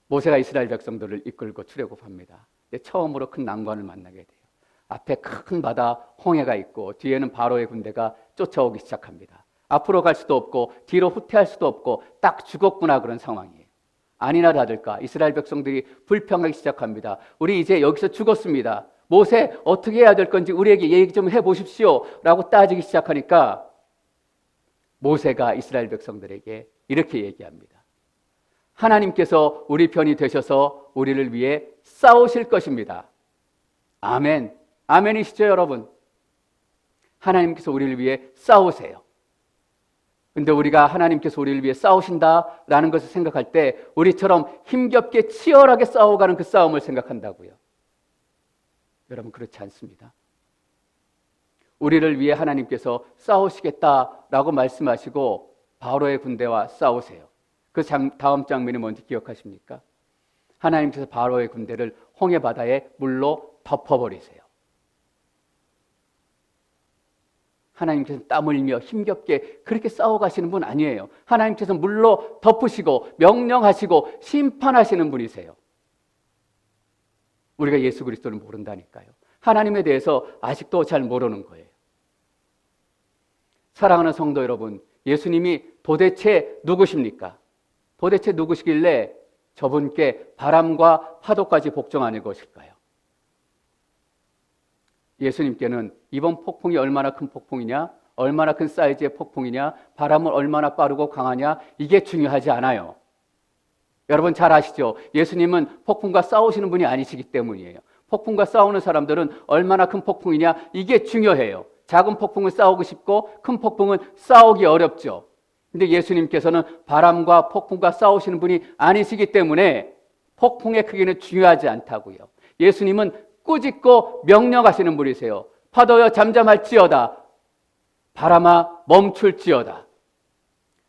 모세가 이스라엘 백성들을 이끌고 출애굽합니다. 처음으로 큰 난관을 만나게 돼요. 앞에 큰 바다 홍해가 있고 뒤에는 바로의 군대가 쫓아오기 시작합니다. 앞으로 갈 수도 없고 뒤로 후퇴할 수도 없고 딱 죽었구나 그런 상황이에요. 아니나 다를까 이스라엘 백성들이 불평하기 시작합니다. 우리 이제 여기서 죽었습니다. 모세 어떻게 해야 될 건지 우리에게 얘기 좀 해보십시오 라고 따지기 시작하니까 모세가 이스라엘 백성들에게 이렇게 얘기합니다. 하나님께서 우리 편이 되셔서 우리를 위해 싸우실 것입니다. 아멘. 아멘이시죠, 여러분? 하나님께서 우리를 위해 싸우세요. 근데 우리가 하나님께서 우리를 위해 싸우신다라는 것을 생각할 때 우리처럼 힘겹게 치열하게 싸워가는 그 싸움을 생각한다고요. 여러분, 그렇지 않습니다. 우리를 위해 하나님께서 싸우시겠다라고 말씀하시고 바로의 군대와 싸우세요. 그 다음 장면이 뭔지 기억하십니까? 하나님께서 바로의 군대를 홍해 바다에 물로 덮어버리세요. 하나님께서 땀 흘리며 힘겹게 그렇게 싸워가시는 분 아니에요. 하나님께서 물로 덮으시고 명령하시고 심판하시는 분이세요. 우리가 예수 그리스도를 모른다니까요. 하나님에 대해서 아직도 잘 모르는 거예요. 사랑하는 성도 여러분, 예수님이 도대체 누구십니까? 도대체 누구시길래 저분께 바람과 파도까지 복종하는 것일까요? 예수님께는 이번 폭풍이 얼마나 큰 폭풍이냐, 얼마나 큰 사이즈의 폭풍이냐, 바람은 얼마나 빠르고 강하냐, 이게 중요하지 않아요. 여러분 잘 아시죠? 예수님은 폭풍과 싸우시는 분이 아니시기 때문이에요. 폭풍과 싸우는 사람들은 얼마나 큰 폭풍이냐, 이게 중요해요. 작은 폭풍은 싸우고 싶고 큰 폭풍은 싸우기 어렵죠. 근데 예수님께서는 바람과 폭풍과 싸우시는 분이 아니시기 때문에 폭풍의 크기는 중요하지 않다고요. 예수님은 꾸짖고 명령하시는 분이세요. 파도여 잠잠할지어다, 바람아 멈출지어다.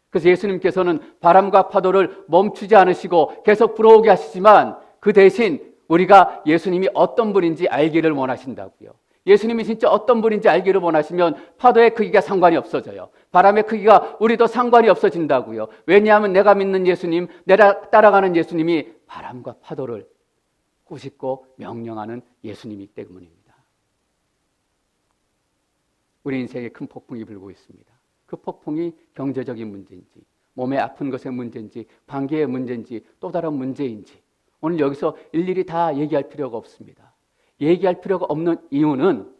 그래서 예수님께서는 바람과 파도를 멈추지 않으시고 계속 불어오게 하시지만 그 대신 우리가 예수님이 어떤 분인지 알기를 원하신다고요. 예수님이 진짜 어떤 분인지 알기를 원하시면 파도의 크기가 상관이 없어져요. 바람의 크기가 우리도 상관이 없어진다고요. 왜냐하면 내가 믿는 예수님, 내가 따라가는 예수님이 바람과 파도를 꾸짖고 명령하는 예수님이기 때문입니다. 우리 인생에 큰 폭풍이 불고 있습니다. 그 폭풍이 경제적인 문제인지, 몸에 아픈 것의 문제인지, 관계의 문제인지, 또 다른 문제인지 오늘 여기서 일일이 다 얘기할 필요가 없습니다. 얘기할 필요가 없는 이유는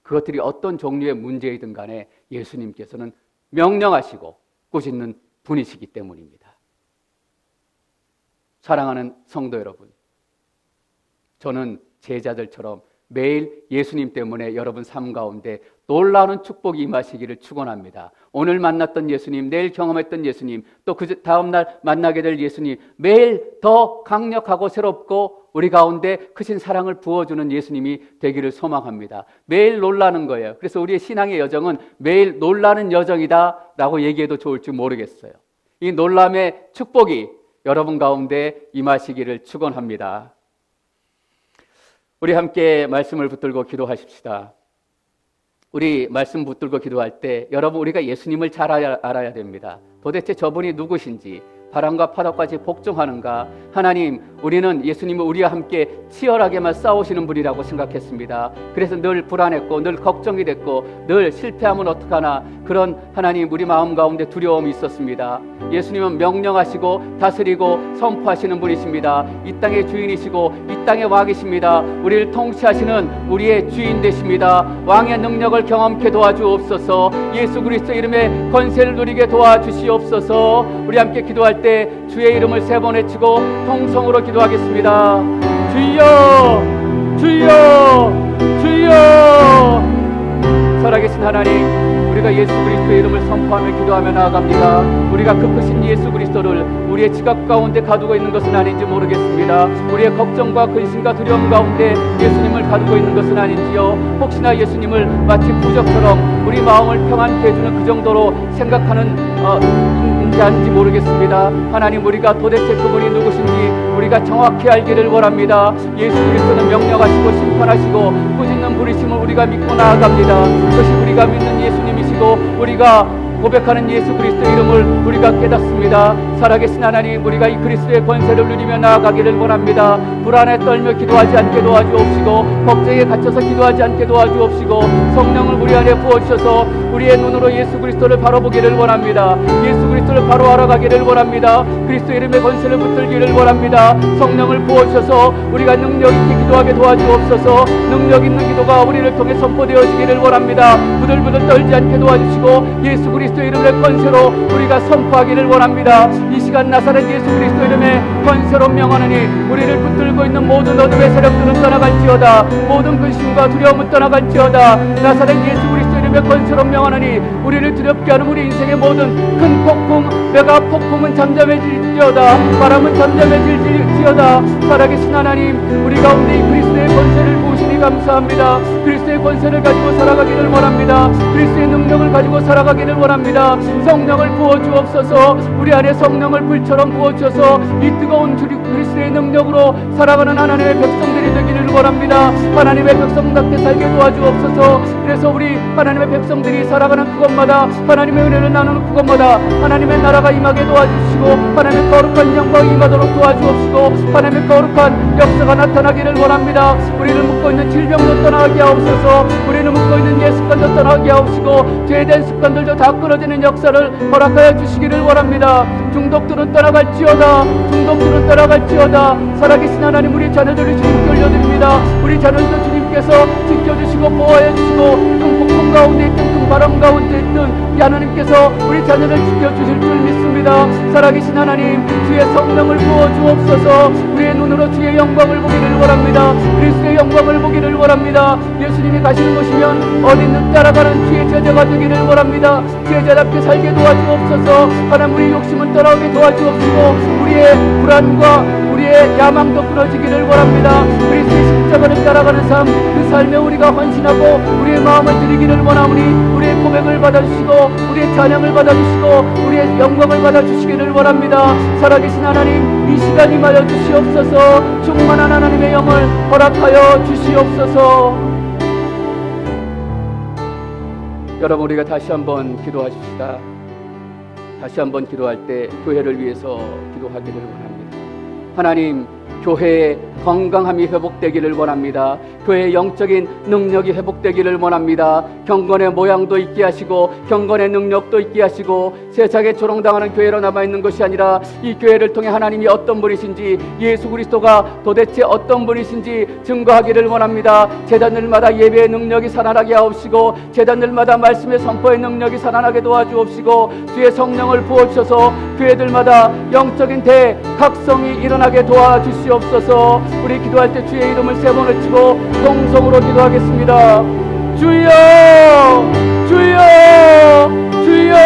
그것들이 어떤 종류의 문제이든 간에 예수님께서는 명령하시고 꾸짖는 분이시기 때문입니다. 사랑하는 성도 여러분, 저는 제자들처럼 매일 예수님 때문에 여러분 삶 가운데 놀라운 축복이 임하시기를 축원합니다. 오늘 만났던 예수님, 내일 경험했던 예수님, 또 그 다음날 만나게 될 예수님, 매일 더 강력하고 새롭고 우리 가운데 크신 사랑을 부어주는 예수님이 되기를 소망합니다. 매일 놀라는 거예요. 그래서 우리의 신앙의 여정은 매일 놀라는 여정이다 라고 얘기해도 좋을지 모르겠어요. 이 놀람의 축복이 여러분 가운데 임하시기를 축원합니다. 우리 함께 말씀을 붙들고 기도하십시다. 우리 말씀 붙들고 기도할 때 여러분, 우리가 예수님을 잘 알아야 됩니다. 도대체 저분이 누구신지, 바람과 파도까지 복종하는가? 하나님, 우리는 예수님을 우리와 함께 치열하게만 싸우시는 분이라고 생각했습니다. 그래서 늘 불안했고 늘 걱정이 됐고 늘 실패하면 어떡하나, 그런 하나님 우리 마음 가운데 두려움이 있었습니다. 예수님은 명령하시고 다스리고 선포하시는 분이십니다. 이 땅의 주인이시고 이 땅의 왕이십니다. 우리를 통치하시는 우리의 주인 되십니다. 왕의 능력을 경험케 도와주옵소서. 예수 그리스도 이름의 권세를 누리게 도와주시옵소서. 우리 함께 기도할 때 주의 이름을 3번 외치고 통성으로 기도하겠습니다. 주여, 주여, 주여. 살아계신 하나님, 우리가 예수 그리스도의 이름을 선포하며 기도하며 나아갑니다. 우리가 그 크신 예수 그리스도를 우리의 지갑 가운데 가두고 있는 것은 아닌지 모르겠습니다. 우리의 걱정과 근심과 두려움 가운데 예수님을 가두고 있는 것은 아닌지요. 혹시나 예수님을 마치 부적처럼 우리 마음을 평안케 해주는 그 정도로 생각하는 인지 아닌지 모르겠습니다. 하나님, 우리가 도대체 그분이 누구신지 우리가 정확히 알기를 원합니다. 예수 그리스도는 명령하시고 심판하시고 꾸짖는 분이심을 우리가 믿고 나아갑니다. 그것이 우리가 믿는 예수님이시고 우리가 고백하는 예수 그리스도 이름을 우리가 깨닫습니다. 살아계신 하나님, 우리가 이 그리스도의 권세를 누리며 나아가기를 원합니다. 불안에 떨며 기도하지 않게 도와주옵시고 걱정에 갇혀서 기도하지 않게 도와주옵시고 성령을 우리 안에 부어주셔서 우리의 눈으로 예수 그리스도를 바로 보기를 원합니다. 예수 그리스도를 바로 알아가기를 원합니다. 그리스도 이름의 권세를 붙들기를 원합니다. 성령을 부어주셔서 우리가 능력 있게 기도하게 도와주옵소서. 능력 있는 기도가 우리를 통해 선포되어지기를 원합니다. 부들부들 떨지 않게 도와주시고 예수 그리스도 이름의 권세로 우리가 선포하기를 원합니다. 이 시간 나사렛 예수 그리스도 이름의 권세로 명하느니 우리를 붙들고 있는 모든 어둠의 세력들은 떠나갈지어다. 모든 근심과 두려움은 떠나갈지어다. 나사렛 예수 그리스도 이름의 권세로 명하느니 우리를 두렵게 하는 우리 인생의 모든 큰 폭풍, 메가 폭풍은 잠잠해질지어다. 바람은 잠잠해질지어다. 살아계신 하나님, 우리 가운데 이 그리스도의 권세를 부으시니 감사합니다. 그리스도의 권세를 가지고 살아가기를 원합니다. 그리스도의 능력을 가지고 살아가기를 원합니다. 성령을 부어주옵소서. 우리 안에 성령을 불처럼 부어주셔서 이 뜨거운 그리스도의 능력으로 살아가는 하나님의 백성들이 되기를 원합니다. 하나님의 백성답게 살게 도와주옵소서. 그래서 우리 하나님의 백성들이 살아가는 그곳마다 하나님의 은혜를 나누는 그곳마다 하나님의 나라가 임하게 도와주시고 하나님의 거룩한 영광이 임하도록 도와주옵시고 하나님의 거룩한 역사가 나타나기를 원합니다. 우리를 묶고 있는 질병도 떠나게 하옵소서. 우리를 묶고 있는 예습관도 떠나게 하옵시고 죄된 습관들도 다 끊어지는 역사를 허락하여 주시기를 원합니다. 중독들은 떠나갈지어다. 중독들은 떠나갈지어다. 살아계신 하나님, 우리 자녀들을 주님께 올려드립니다. 우리 자녀들도 주님께서 지켜주시고 보호해 주시고 큰 폭풍 가운데 있든 큰 바람 가운데 있든 하나님께서 우리 자녀를 지켜주실 줄 믿습니다. 살아계신 하나님, 주의 성령을 부어주옵소서. 우리의 눈으로 주의 영광을 보기를 원합니다. 그리스도의 영광을 보기를 원합니다. 예수님이 가시는 곳이면 어디든 따라가는 주의 제자가 되기를 원합니다. 제자답게 살게 도와주옵소서. 하나님, 우리 욕심은 떠나오게 도와주옵시고 우리의 불안과 우리의 야망도 끊어지기를 원합니다. 그리스도의 십자가를 따라가는 삶, 그 삶에 우리가 헌신하고 우리의 마음을 드리기를 원하오니 우리의 고백을 받아주시고 우리의 찬양을 받아주시고 우리의 영광을 받아주시기를 원합니다. 살아계신 하나님, 이 시간 임하여 주시옵소서. 충만한 하나님의 영을 허락하여 주시옵소서. 여러분, 우리가 다시 한번 기도하십시다. 다시 한번 기도할 때 교회를 위해서 기도하기를 원합니다. 하나님, 교회에 건강함이 회복되기를 원합니다. 교회의 영적인 능력이 회복되기를 원합니다. 경건의 모양도 있게 하시고 경건의 능력도 있게 하시고 세상에 조롱당하는 교회로 남아있는 것이 아니라 이 교회를 통해 하나님이 어떤 분이신지, 예수 그리스도가 도대체 어떤 분이신지 증거하기를 원합니다. 제단들마다 예배의 능력이 살아나게 하옵시고 제단들마다 말씀의 선포의 능력이 살아나게 도와주옵시고 주의 성령을 부어주셔서 교회들마다 영적인 대각성이 일어나게 도와주시옵소서. 우리 기도할 때 주의 이름을 세 번 외치고 통성으로 기도하겠습니다. 주여, 주여, 주여.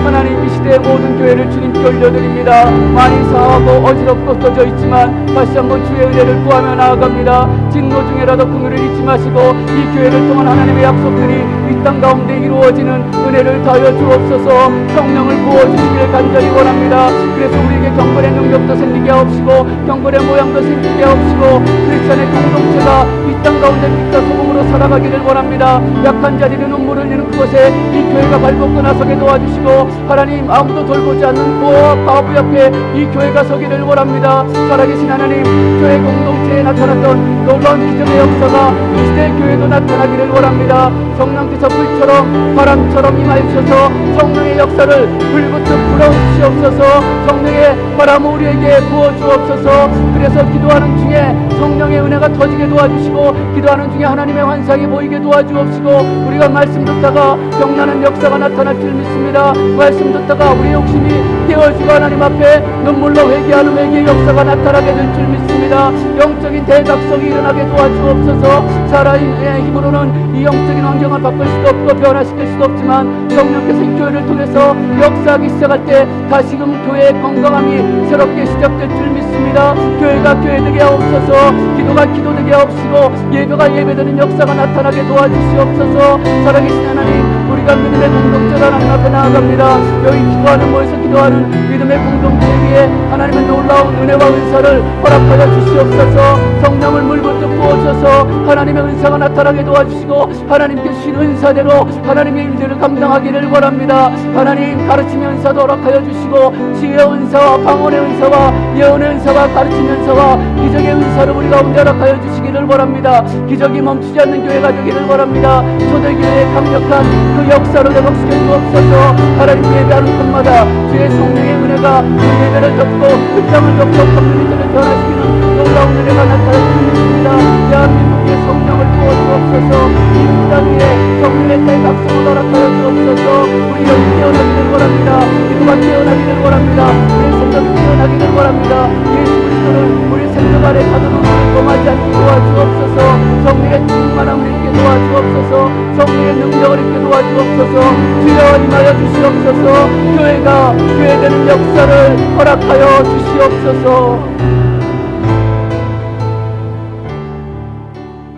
하나님, 이 시대의 모든 교회를 주님께 올려드립니다. 많이 상하고 어지럽고 떠져 있지만 다시 한번 주의 은혜를 구하며 나아갑니다. 진노 중에라도 긍휼을 잊지 마시고 이 교회를 통한 하나님의 약속들이 이 땅 가운데 이루어지는 은혜를 다하여 주옵소서. 성령을 부어주시길 간절히 원합니다. 그래서 우리에게 경건의 능력도 생기게 하옵시고 경건의 모양도 생기게 하옵시고 크리스천의 공동체가 이 땅 가운데 빛과 소금으로 살아가기를 원합니다. 약한 자들이 눈물을 흘리는 그곳에 이 교회가 발벗고 나서게 도와주시고 하나님, 아무도 돌보지 않는 고아와 바보 옆에 이 교회가 서기를 원합니다. 살아계신 하나님, 교회 공동체에 나타났던 놀라운 기적의 역사가 이 시대의 교회도 나타나기를 원합니다. 성령께서 불처럼 바람처럼 임하여주셔서 성령의 역사를 불부터 불어주시옵소서. 성령의 바람을 우리에게 부어주옵소서. 그래서 기도하는 중에 성령의 은혜가 터지게 도와주시고 기도하는 중에 하나님의 환상이 보이게 도와주옵시고 우리가 말씀 듣다가 병나는 역사가 나타날 줄 믿습니다. 말씀 듣다가 우리의 욕심이 깨어지고 하나님 앞에 눈물로 회개하는 회개의 역사가 나타나게 될 줄 믿습니다. 영적인 대각성이 일어나게 도와주옵소서. 사람의 힘으로는 이 영적인 환경을 바꿀 수도 없고 변화시킬 수도 없지만 성령께서 이 교회를 통해서 역사하기 시작할 때 다시금 교회의 건강함이 새롭게 시작될 줄 믿습니다. 교회가 교회되게 하옵소서. 기도가 기도되게 하옵시고 예배가 예배되는 역사가 나타나게 도와주시옵소서. 살아계신 하나님, 우리가 믿음의 공동체로 하나님 앞에 나아갑니다. 여기 기도하는 모여서 기도하는 믿음의 공동체 위에 하나님의 놀라운 은혜와 은사를 허락하여 주시옵소서. 성령을 물부터 부어주셔서 하나님의 은사가 나타나게 도와주시고 하나님께 주신 은사대로 하나님의 일들을 감당하기를 원합니다. 하나님, 가르침의 은사도 허락하여 주시고 지혜의 은사와 방언의 은사와 예언의 은사와 가르침의 은사와 기적의 은사를 우리 가운데 허락하여 주시기를 원합니다. 기적이 멈추지 않는 교회가 되기를 원합니다. 초대교회의 강력한 그 역사를 회복시켜 주옵소서. 하나님, 예배하는 곳마다 주의 성령의 은혜가 그 예배를 덮고 그 땅을 덮고 커뮤니티를 변화시키는 놀라운 은혜가 나타날 줄 믿습니다. 대한민국의 성령을 부어주옵소서. 이 땅 위에 성령의 대각성을 허락하여 주옵소서. 우리 영이 깨어나기를 원합니다. 기도가 깨어나기를 원합니다. 우리 생각이 깨어나기를 원합니다. 예수 그리스도를 우리 생각 안에 가둬놓은 범하지 않게 도와주옵소서. 성령의 충만함을 있게 도와주옵소서. 성령의 능력을 있게 도와주옵소서. 주여 임하여 주시옵소서. 교회가 교회되는 역사를 허락하여 주시옵소서.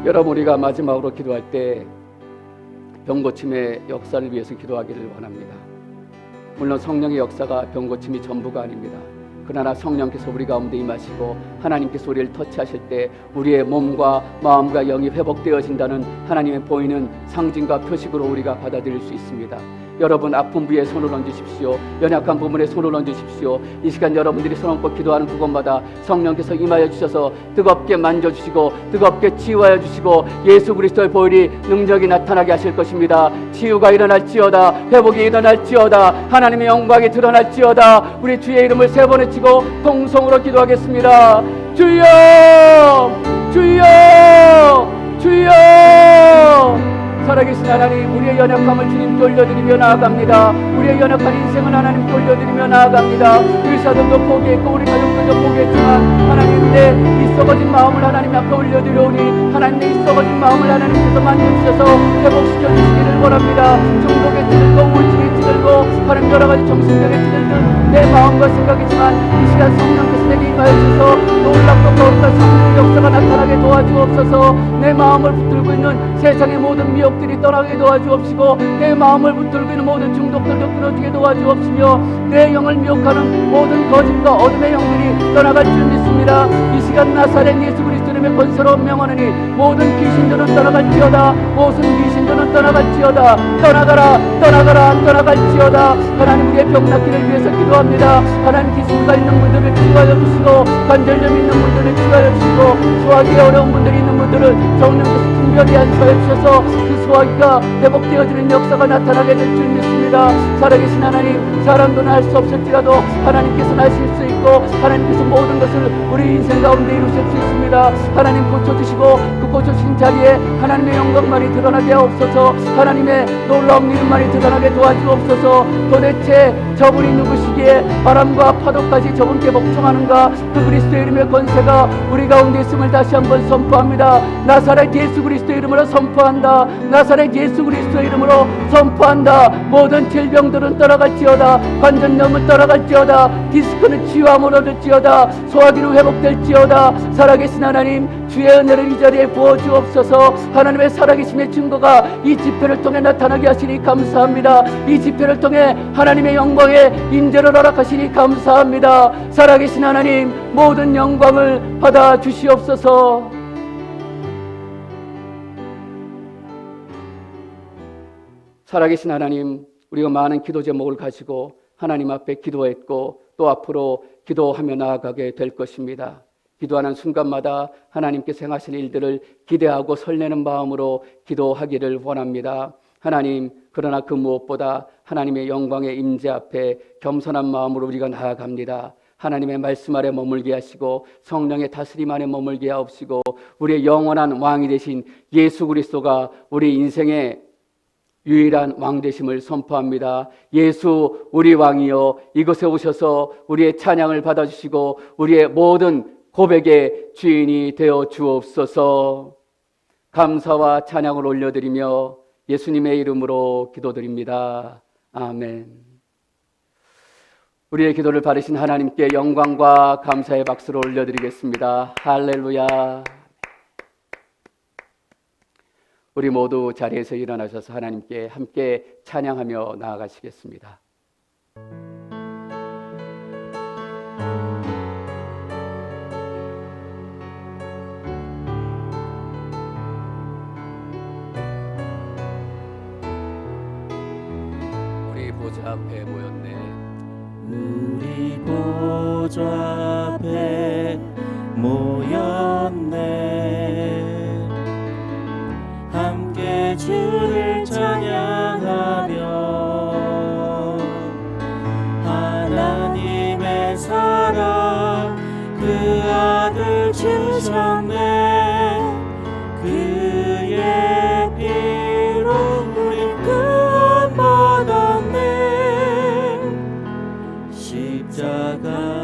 여러분, 우리가 마지막으로 기도할 때 병고침의 역사를 위해서 기도하기를 원합니다. 물론 성령의 역사가 병고침이 전부가 아닙니다. 그러나 성령께서 우리 가운데 임하시고 하나님께서 우리를 터치하실 때 우리의 몸과 마음과 영이 회복되어진다는 하나님의 보이는 상징과 표식으로 우리가 받아들일 수 있습니다. 여러분, 아픈 부위에 손을 얹으십시오. 연약한 부분에 손을 얹으십시오. 이 시간 여러분들이 손 얹고 기도하는 그곳마다 성령께서 임하여 주셔서 뜨겁게 만져주시고 뜨겁게 치유하여 주시고 예수 그리스도의 보혈이 능력이 나타나게 하실 것입니다. 치유가 일어날지어다. 회복이 일어날지어다. 하나님의 영광이 드러날지어다. 우리 주의 이름을 세 번 외치고 통성으로 기도하겠습니다. 주여, 주여, 주여. 살아계신 하나님, 우리의 연약함을 주님께 올려드리며 나아갑니다. 우리의 연약한 인생을 하나님께 올려드리며 나아갑니다. 의사들도 포기했고 우리 가족들도 포기했지만 하나님, 내 이 썩어진 마음을 하나님 앞에 올려드려오니 하나님, 내 이 썩어진 마음을 하나님께서 만져주셔서 회복시켜 주시기를 원합니다. 중독에 찌들고 우울증에 찌들고 하나님, 여러 가지 정신병에 찌들든 내 마음과 생각이지만 이 시간 성령께서 내게 임하여 주셔서 놀랍고 거룩한 성령의 역사가 나타나게 도와주옵소서. 내 마음을 붙들고 있는 세상의 모든 미혹들이 떠나게 도와주옵시고 내 마음을 붙들고 있는 모든 중독들도 끊어주게 도와주옵시며 내 영을 미혹하는 모든 거짓과 어둠의 영들이 떠나갈 줄 믿습니다. 이 시간 나사렛 예수 그리스도를 이름의 권세로 명하노니 모든 귀신들은 떠나갈지어다. 모든 귀신들은 떠나갈지어다. 떠나가라 떠나가라 떠나갈지어다. 하나님 우리의 병 낫기를 위해서 기도합니다. 하나님 기술가 있는 분들을 치유하여 주시고 관절염 있는 분들을 치유하여 주시고 소화기에 어려운 분들이 있는 분들을 성령께서 특별히 안수하여 주셔서 그 소화기가 회복되어지는 역사가 나타나게 될 줄 믿습니다. 살아계신 하나님, 사람들은 할 수 없을지라도 하나님께서는 하실 수 있고 하나님께서 모든 것을 우리 인생 가운데 이루실 수 있습니다. 하나님 고쳐주시고 그 고쳐주신 자리에 하나님의 영광만이 드러나게 하옵소서. 하나님의 놀라운 이름만이 드러나게 도와주옵소서. 도대체 저분이 누구시기에 바람과 파도까지 저분께 복종하는가? 그 그리스도의 이름의 권세가 우리 가운데 있음을 다시 한번 선포합니다. 나사렛 예수 그리스도의 이름으로 선포한다. 나사렛 예수 그리스도의 이름으로 선포한다. 모든 질병들은 떠나갈지어다. 관절염은 떠나갈지어다. 디스크는 치유함을 얻을지어다. 소화기는 회복될지어다. 살아계신 하나님, 주의 은혜를 이 자리에 부어주옵소서. 하나님의 살아계심의 증거가 이 집회를 통해 나타나게 하시니 감사합니다. 이 집회를 통해 하나님의 영광의 인재를 허락하시니 감사합니다. 살아계신 하나님, 모든 영광을 받아 주시옵소서. 살아계신 하나님, 우리가 많은 기도 제목을 가지고 하나님 앞에 기도했고 또 앞으로 기도하며 나아가게 될 것입니다. 기도하는 순간마다 하나님께서 행하실 일들을 기대하고 설레는 마음으로 기도하기를 원합니다. 하나님, 그러나 그 무엇보다 하나님의 영광의 임재 앞에 겸손한 마음으로 우리가 나아갑니다. 하나님의 말씀 아래 머물게 하시고 성령의 다스림 안에 머물게 하옵시고 우리의 영원한 왕이 되신 예수 그리스도가 우리 인생의 유일한 왕 되심을 선포합니다. 예수 우리 왕이여, 이곳에 오셔서 우리의 찬양을 받아주시고 우리의 모든 고백의 주인이 되어 주옵소서. 감사와 찬양을 올려드리며 예수님의 이름으로 기도드립니다. 아멘. 우리의 기도를 받으신 하나님께 영광과 감사의 박수를 올려드리겠습니다. 할렐루야. 우리 모두 자리에서 일어나셔서 하나님께 함께 찬양하며 나아가시겠습니다. 우리 보좌 앞에 모였네. 우리 보좌 앞에 모였네. 함께 주를 찬양하며 하나님의 사랑 그 아들 주셨네. 그의 피로 우리 구원 받았네.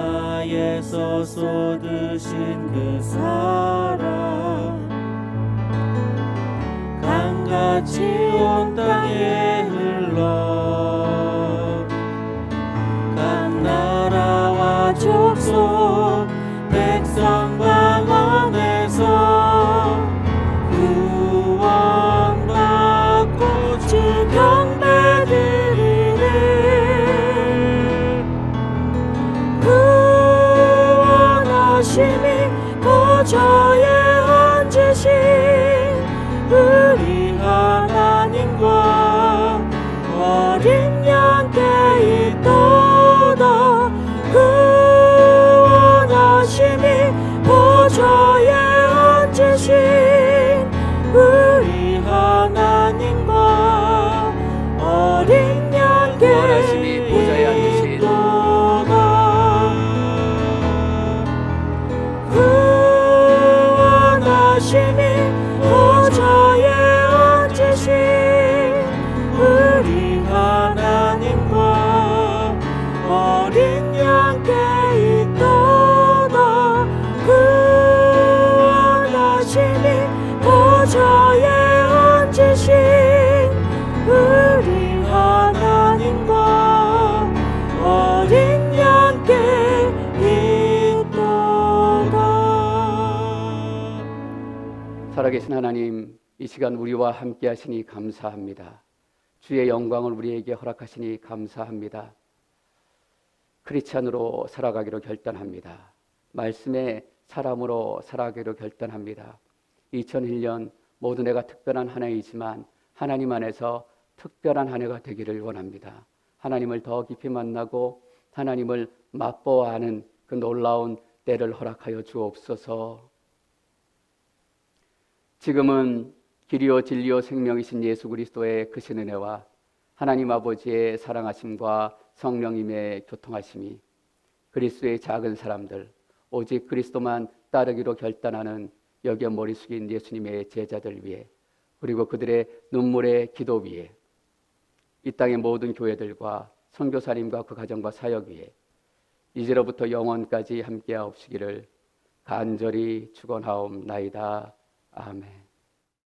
십자가에서 쏟으신 그 사랑 강같이 온 땅에 흘러 각 나라와 족속 백성 방언에서 구원받고 주 경배드리네. 구원하심이 보좌에 앉으신 우리 하나님과 어린 양께 있도다. 구원하심이 보좌에 앉으신 우리 하나님과 어린 양께 구원하심이 보좌에 앉으신 있도다. 구원하심이 보좌에 앉으신 우리 하나님과 어린 양께 있도다. 구원하심이 보좌에 앉으신 우리 하나님과 어린 양께 있도다. 살아계신 하나님, 이 시간 우리와 함께 하시니 감사합니다. 주의 영광을 우리에게 허락하시니 감사합니다. 크리스찬으로 살아가기로 결단합니다. 말씀에 사람으로 살아가기로 결단합니다. 2001년 모두 내가 특별한 한 해이지만 하나님 안에서 특별한 한 해가 되기를 원합니다. 하나님을 더 깊이 만나고 하나님을 맛보아하는 그 놀라운 때를 허락하여 주옵소서. 지금은 길이요 진리요 생명이신 예수 그리스도의 크신 은혜와 하나님 아버지의 사랑하심과 성령님의 교통하심이 그리스도의 작은 사람들, 오직 그리스도만 따르기로 결단하는 여기에 머리 숙인 예수님의 제자들 위에, 그리고 그들의 눈물의 기도 위에, 이 땅의 모든 교회들과 선교사님과 그 가정과 사역 위에 이제로부터 영원까지 함께하옵시기를 간절히 축원하옵나이다. 아멘.